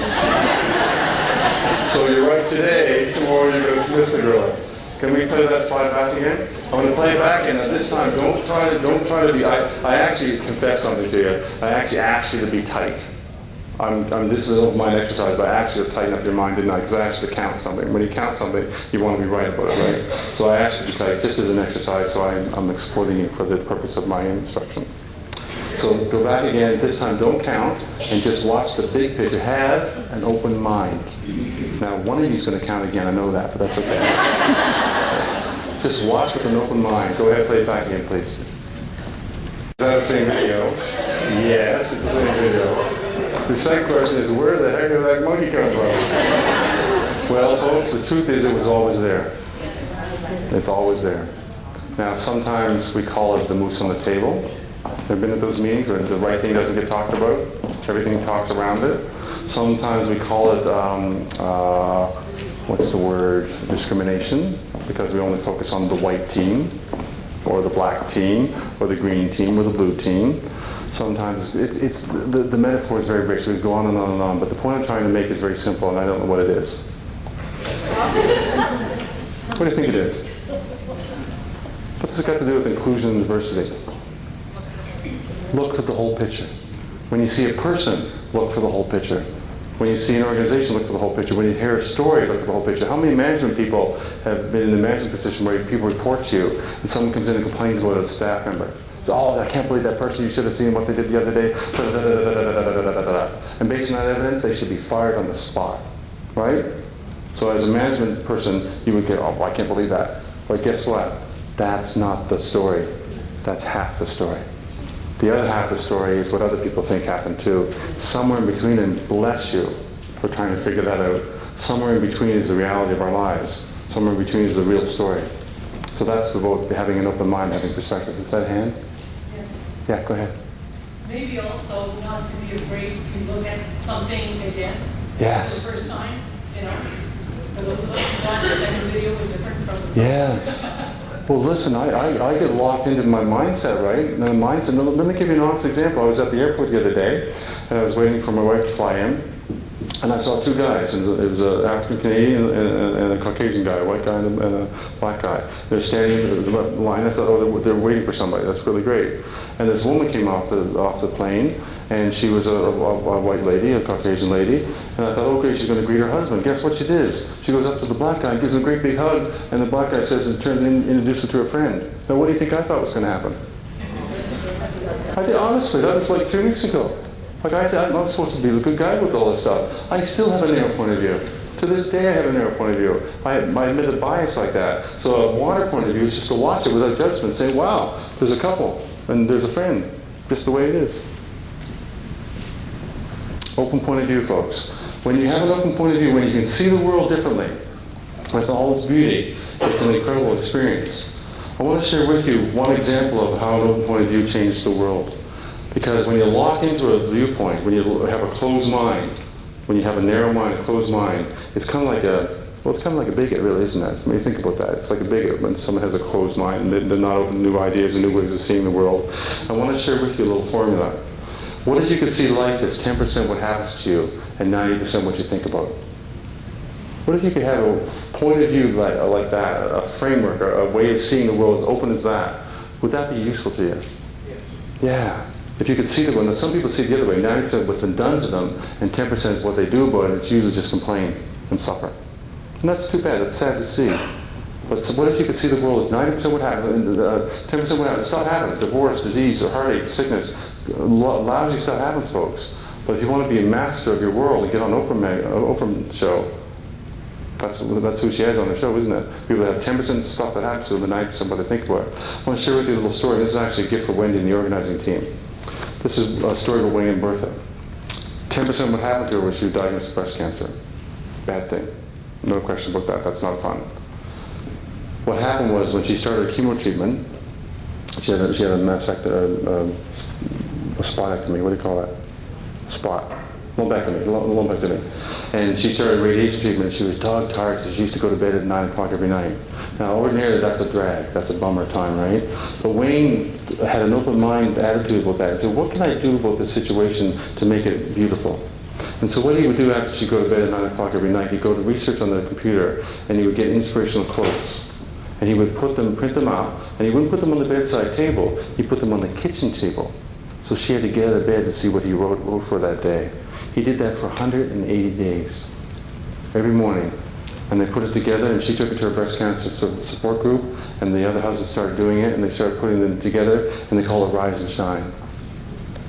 So you're right today, tomorrow you're going to dismiss the gorilla. Can we play that slide back again? I'm going to play it back, and this time, don't try to be. I actually confess something to you. I actually asked you to be tight. This is an open mind exercise, but I asked you to tighten up your mind, didn't I? Because I asked you to count something. When you count something, you want to be right about it, right? So I asked you to be tight. This is an exercise, so I'm exploiting you for the purpose of my instruction. So go back again. This time, don't count, and just watch the big picture. Have an open mind. Now, one of you is going to count again. I know that, but that's okay. Just watch with an open mind. Go ahead, play it back again, please. that the same video? Yes, it's the same video. The second question is, where the heck did that monkey come from? Well, folks, the truth is it was always there. It's always there. Now, sometimes we call it the moose on the table. I've been at those meetings where the right thing doesn't get talked about. Everything talks around it. Sometimes we call it, what's the word, discrimination, because we only focus on the white team, or the black team, or the green team, or the blue team. Sometimes it's the metaphor is very rich. We go on and on and on, but the point I'm trying to make is very simple, and I don't know what it is. What do you think it is? What does it got to do with inclusion and diversity? Look for the whole picture. When you see a person, look for the whole picture. When you see an organization, look for the whole picture. When you hear a story, look for the whole picture. How many management people have been in the management position where people report to you and someone comes in and complains about a staff member? So, oh, I can't believe that person, you should have seen what they did the other day. And based on that evidence, they should be fired on the spot, right? So as a management person, you would get, oh, I can't believe that. But guess what? That's not the story. That's half the story. The other half of the story is what other people think happened too. Somewhere in between, and bless you for trying to figure that out. Somewhere in between is the reality of our lives. Somewhere in between is the real story. So that's the vote, having an open mind, having perspective. Is that a hand? Yes. Yeah, go ahead. Maybe also not to be afraid to look at something again. Yes. For the first time, you know. For those of us who thought the second video was different from the Yes. Well, listen, I get locked into my mindset, right? And the mindset. Let me give you an honest example. I was at the airport the other day, and I was waiting for my wife to fly in, and I saw two guys. And it was an African Canadian and a Caucasian guy, a white guy and a black guy. They're standing in the line. I thought, oh, they're waiting for somebody. That's really great. And this woman came off the plane, and she was a white lady, a Caucasian lady. And I thought, okay, she's going to greet her husband. Guess what she did? She goes up to the black guy, gives him a great big hug, and the black guy says, and turns and introduces her to a friend. Now, what do you think I thought was going to happen? I did, honestly, that was like 2 weeks ago. Like, I thought I'm supposed to be the good guy with all this stuff. I still have a narrow point of view. To this day, I have a narrow point of view. I admit a bias like that. So a wider point of view is just to watch it without judgment, say, wow, there's a couple, and there's a friend, just the way it is. Open point of view, folks. When you have an open point of view, when you can see the world differently, with all its beauty, it's an incredible experience. I want to share with you one example of how an open point of view changes the world. Because when you lock into a viewpoint, when you have a closed mind, when you have a narrow mind, a closed mind, it's kind of like a bigot, really, isn't it? When you think about that, it's like a bigot when someone has a closed mind and they're not open to new ideas and new ways of seeing the world. I want to share with you a little formula. What if you could see life as 10% what happens to you and 90% what you think about? What if you could have a point of view like that, a framework, a way of seeing the world as open as that? Would that be useful to you? Yeah. If you could see the world, some people see it the other way, 90% what's been done to them, and 10% is what they do about it, it's usually just complain and suffer. And that's too bad, it's sad to see. But so what if you could see the world as 90% what happens, 10% what happens, stuff happens, divorce, disease, heartache, sickness, lousy stuff happens, folks. But if you want to be a master of your world and get on Oprah show, that's who she has on the show, isn't it? People that have 10% stuff that happens to them and 90% what they think about it. I want to share with you a little story. This is actually a gift for Wendy and the organizing team. This is a story of Wayne and Bertha. 10% what happened to her was she was diagnosed with breast cancer. Bad thing. No question about that. That's not fun. What happened was when she started chemo treatment, she had a spotectomy. What do you call that? Spot. Lumpectomy. And she started radiation treatment. She was dog tired, so she used to go to bed at 9 o'clock every night. Now, ordinarily, that's a drag. That's a bummer time, right? But Wayne had an open mind attitude about that. He said, what can I do about this situation to make it beautiful? And so what he would do after she'd go to bed at 9 o'clock every night, he'd go to research on the computer, and he would get inspirational quotes. And he would print them out, and he wouldn't put them on the bedside table. He put them on the kitchen table. So she had to get out of bed to see what he wrote for that day. He did that for 180 days, every morning. And they put it together, and she took it to her breast cancer support group, and the other husbands started doing it, and they started putting them together, and they call it Rise and Shine.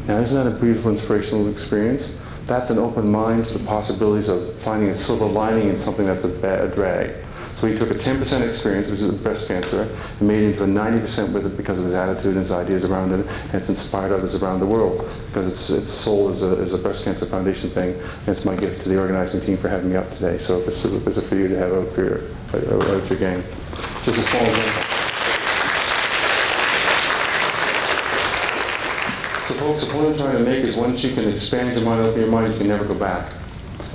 Now, isn't that a beautiful, inspirational experience? That's an open mind to the possibilities of finding a silver lining in something that's a drag. So he took a 10% experience, which is breast cancer, and made it into a 90% with it because of his attitude and his ideas around it, and it's inspired others around the world because it's sold as a breast cancer foundation thing, and it's my gift to the organizing team for having me up today. So this is for you to have out your game. Just a small example. So folks, the point I'm trying to make is once you can expand your mind, open your mind, you can never go back.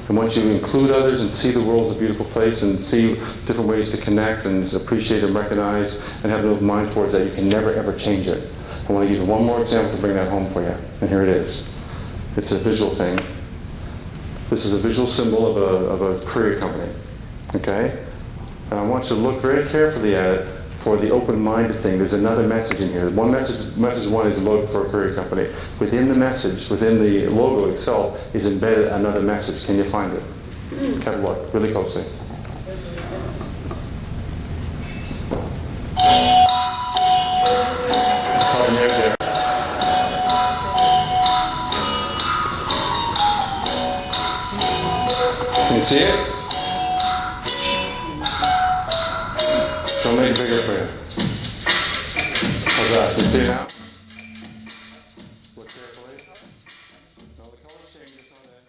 And once you include others and see the world as a beautiful place and see different ways to connect and appreciate and recognize and have an open mind towards that, you can never ever change it. I want to give you one more example to bring that home for you. And here it is. It's a visual thing. This is a visual symbol of a courier company. Okay? And I want you to look very carefully at it for the open-minded thing. There's another message in here. Message one is the logo for a courier company. Within the message, within the logo itself, is embedded another message. Can you find it? Have a look really closely. It's hard to there. Can you see it? Don't make it bigger for you. How's that? Can you see it now? Look carefully. No, the color's changing. It's on there.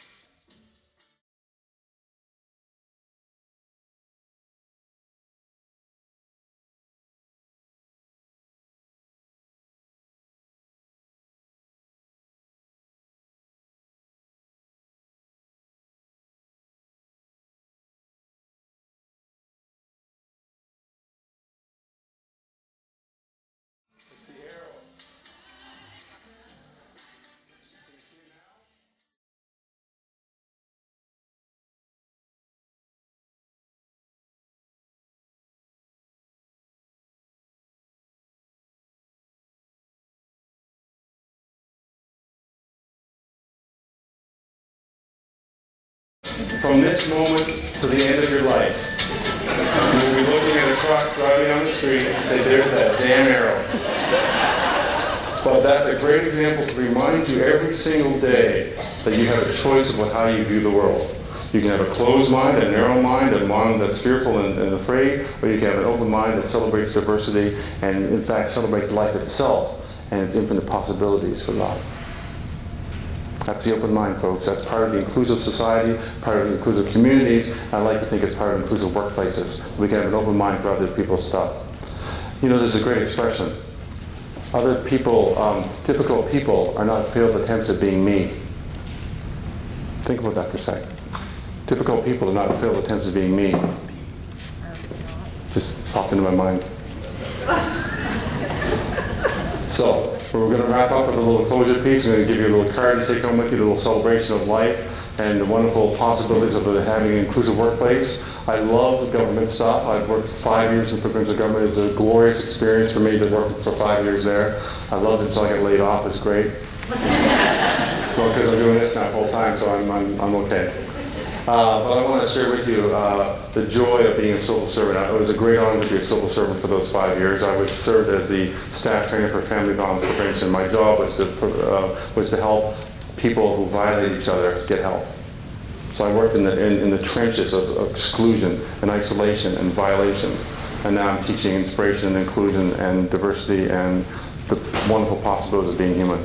From this moment to the end of your life, you will be looking at a truck driving on the street and say, there's that damn arrow. But that's a great example to remind you every single day that you have a choice about how you view the world. You can have a closed mind, a narrow mind, a mind that's fearful and afraid, or you can have an open mind that celebrates diversity and in fact celebrates life itself and its infinite possibilities for life. That's the open mind, folks. That's part of the inclusive society, part of the inclusive communities. I like to think it's part of inclusive workplaces. We can have an open mind for other people's stuff. You know, there's a great expression. Other people, difficult people are not failed attempts at being me. Think about that for a second. Difficult people are not failed attempts at being me. Just popped into my mind. So, we're going to wrap up with a little closure piece. I'm going to give you a little card to take home with you, a little celebration of life and the wonderful possibilities of having an inclusive workplace. I love government stuff. I've worked for 5 years in provincial government. It was a glorious experience for me to work for 5 years there. I loved it until I got laid off. It was great. Well, because I'm doing this now full time, so I'm okay. But I want to share with you the joy of being a civil servant. It was a great honor to be a civil servant for those 5 years. I was served as the staff trainer for family violence prevention. My job was to help people who violate each other get help. So I worked in the trenches of exclusion and isolation and violation. And now I'm teaching inspiration and inclusion and diversity and the wonderful possibilities of being human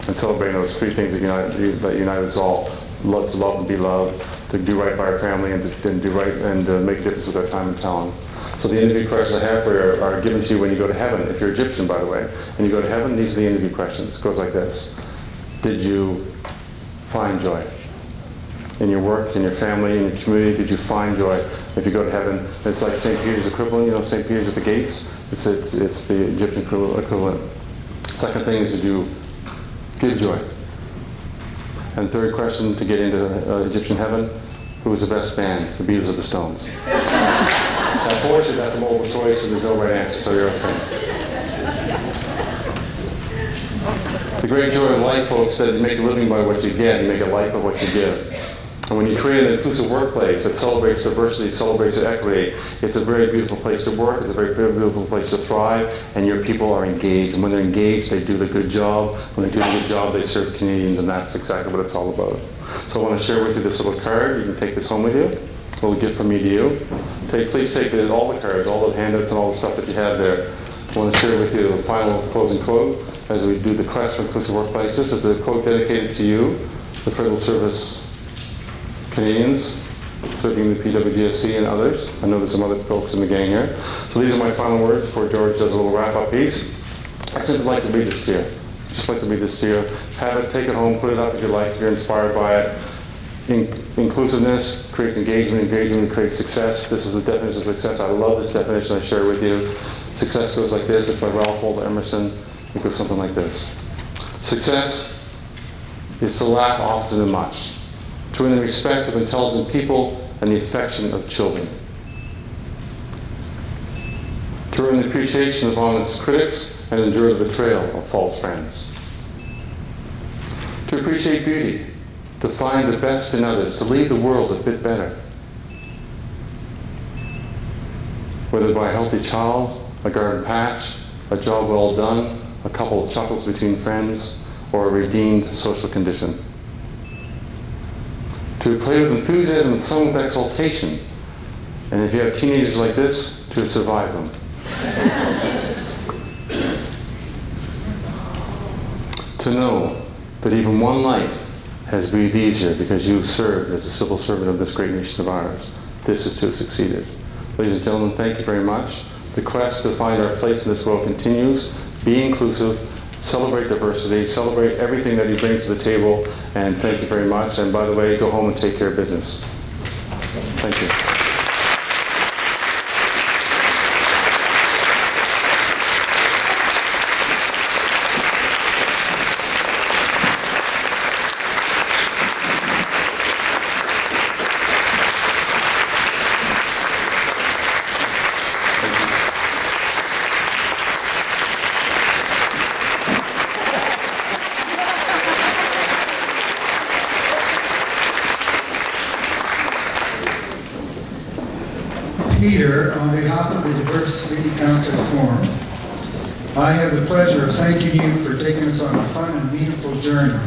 and celebrating those three things that unite us all. Love to love and be loved, to do right by our family, and to do right and make a difference with our time and talent. So the interview questions I have for you are given to you when you go to heaven. If you're Egyptian, by the way, and you go to heaven, these are the interview questions. It goes like this. Did you find joy? In your work, in your family, in your community, did you find joy? If you go to heaven, it's like St. Peter's equivalent. You know, St. Peter's at the gates. It's the Egyptian equivalent. Second thing is, did you give joy? And third question to get into Egyptian heaven, who was the best band? The Beatles or the Stones? Unfortunately, that's a multiple choice and there's no right answer, so you're okay. The great joy of life, folks, said you make a living by what you get, you make a life by what you give. And when you create an inclusive workplace that celebrates diversity, celebrates equity, it's a very beautiful place to work, it's a very beautiful place to thrive, and your people are engaged. And when they're engaged, they do the good job. When they do the good job, they serve Canadians, and that's exactly what it's all about. So I want to share with you this little card. You can take this home with you. A little gift from me to you. Please take all the cards, all the handouts and all the stuff that you have there. I want to share with you a final closing quote as we do the Quest for Inclusive Workplace. This is the quote dedicated to you, the Federal Service Canadians, serving the PWGSC and others. I know there's some other folks in the gang here. So these are my final words before George does a little wrap-up piece. I simply like to read this to you. Just like to read this to you. Have it, take it home, put it up if you like, if you're inspired by it. Inclusiveness creates engagement, engagement creates success. This is the definition of success. I love this definition I share with you. Success goes like this. It's by Ralph Waldo Emerson. It goes something like this. Success is to lack often and much, to win the respect of intelligent people and the affection of children, to earn the appreciation of honest critics and endure the betrayal of false friends, to appreciate beauty, to find the best in others, to leave the world a bit better. Whether by a healthy child, a garden patch, a job well done, a couple of chuckles between friends, or a redeemed social condition. To play with enthusiasm and some with exaltation, and if you have teenagers like this, to survive them. To know that even one life has breathed easier because you've served as a civil servant of this great nation of ours. This is to have succeeded. Ladies and gentlemen, thank you very much. The quest to find our place in this world continues. Be inclusive, celebrate diversity, celebrate everything that you bring to the table, and thank you very much. And by the way, go home and take care of business. Thank you. Peter, on behalf of the Diversity Council Forum, I have the pleasure of thanking you for taking us on a fun and meaningful journey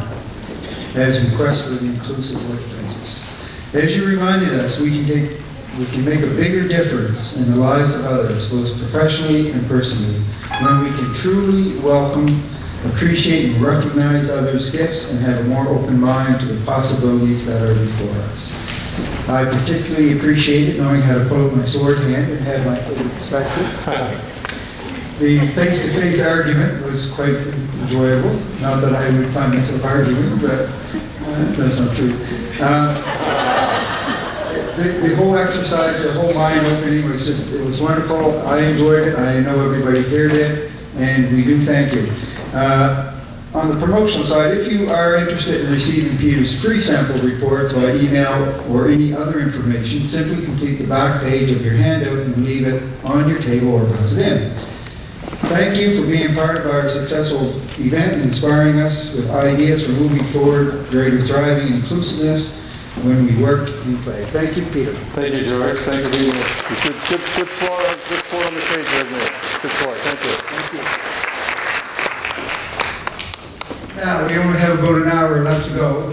as we quest for the inclusive workplaces. As you reminded us, we can make a bigger difference in the lives of others, both professionally and personally, when we can truly welcome, appreciate, and recognize others' gifts and have a more open mind to the possibilities that are before us. I particularly appreciated knowing how to pull up my sword hand and have my expected. The face-to-face argument was quite enjoyable. Not that I would find myself arguing, but that's not true. The whole exercise, the whole mind opening was it was wonderful. I enjoyed it. I know everybody here did, and we do thank you. On the promotional side, if you are interested in receiving Peter's free sample reports by email or any other information, simply complete the back page of your handout and leave it on your table or pass it in. Thank you for being part of our successful event and inspiring us with ideas for moving forward, greater thriving inclusiveness when we work and play. Thank you, Peter. Thank you, George. Thank you for being here. Good sport on the stage, isn't it? Good sport. Thank you. Thank you. Now, we only have about an hour left to go.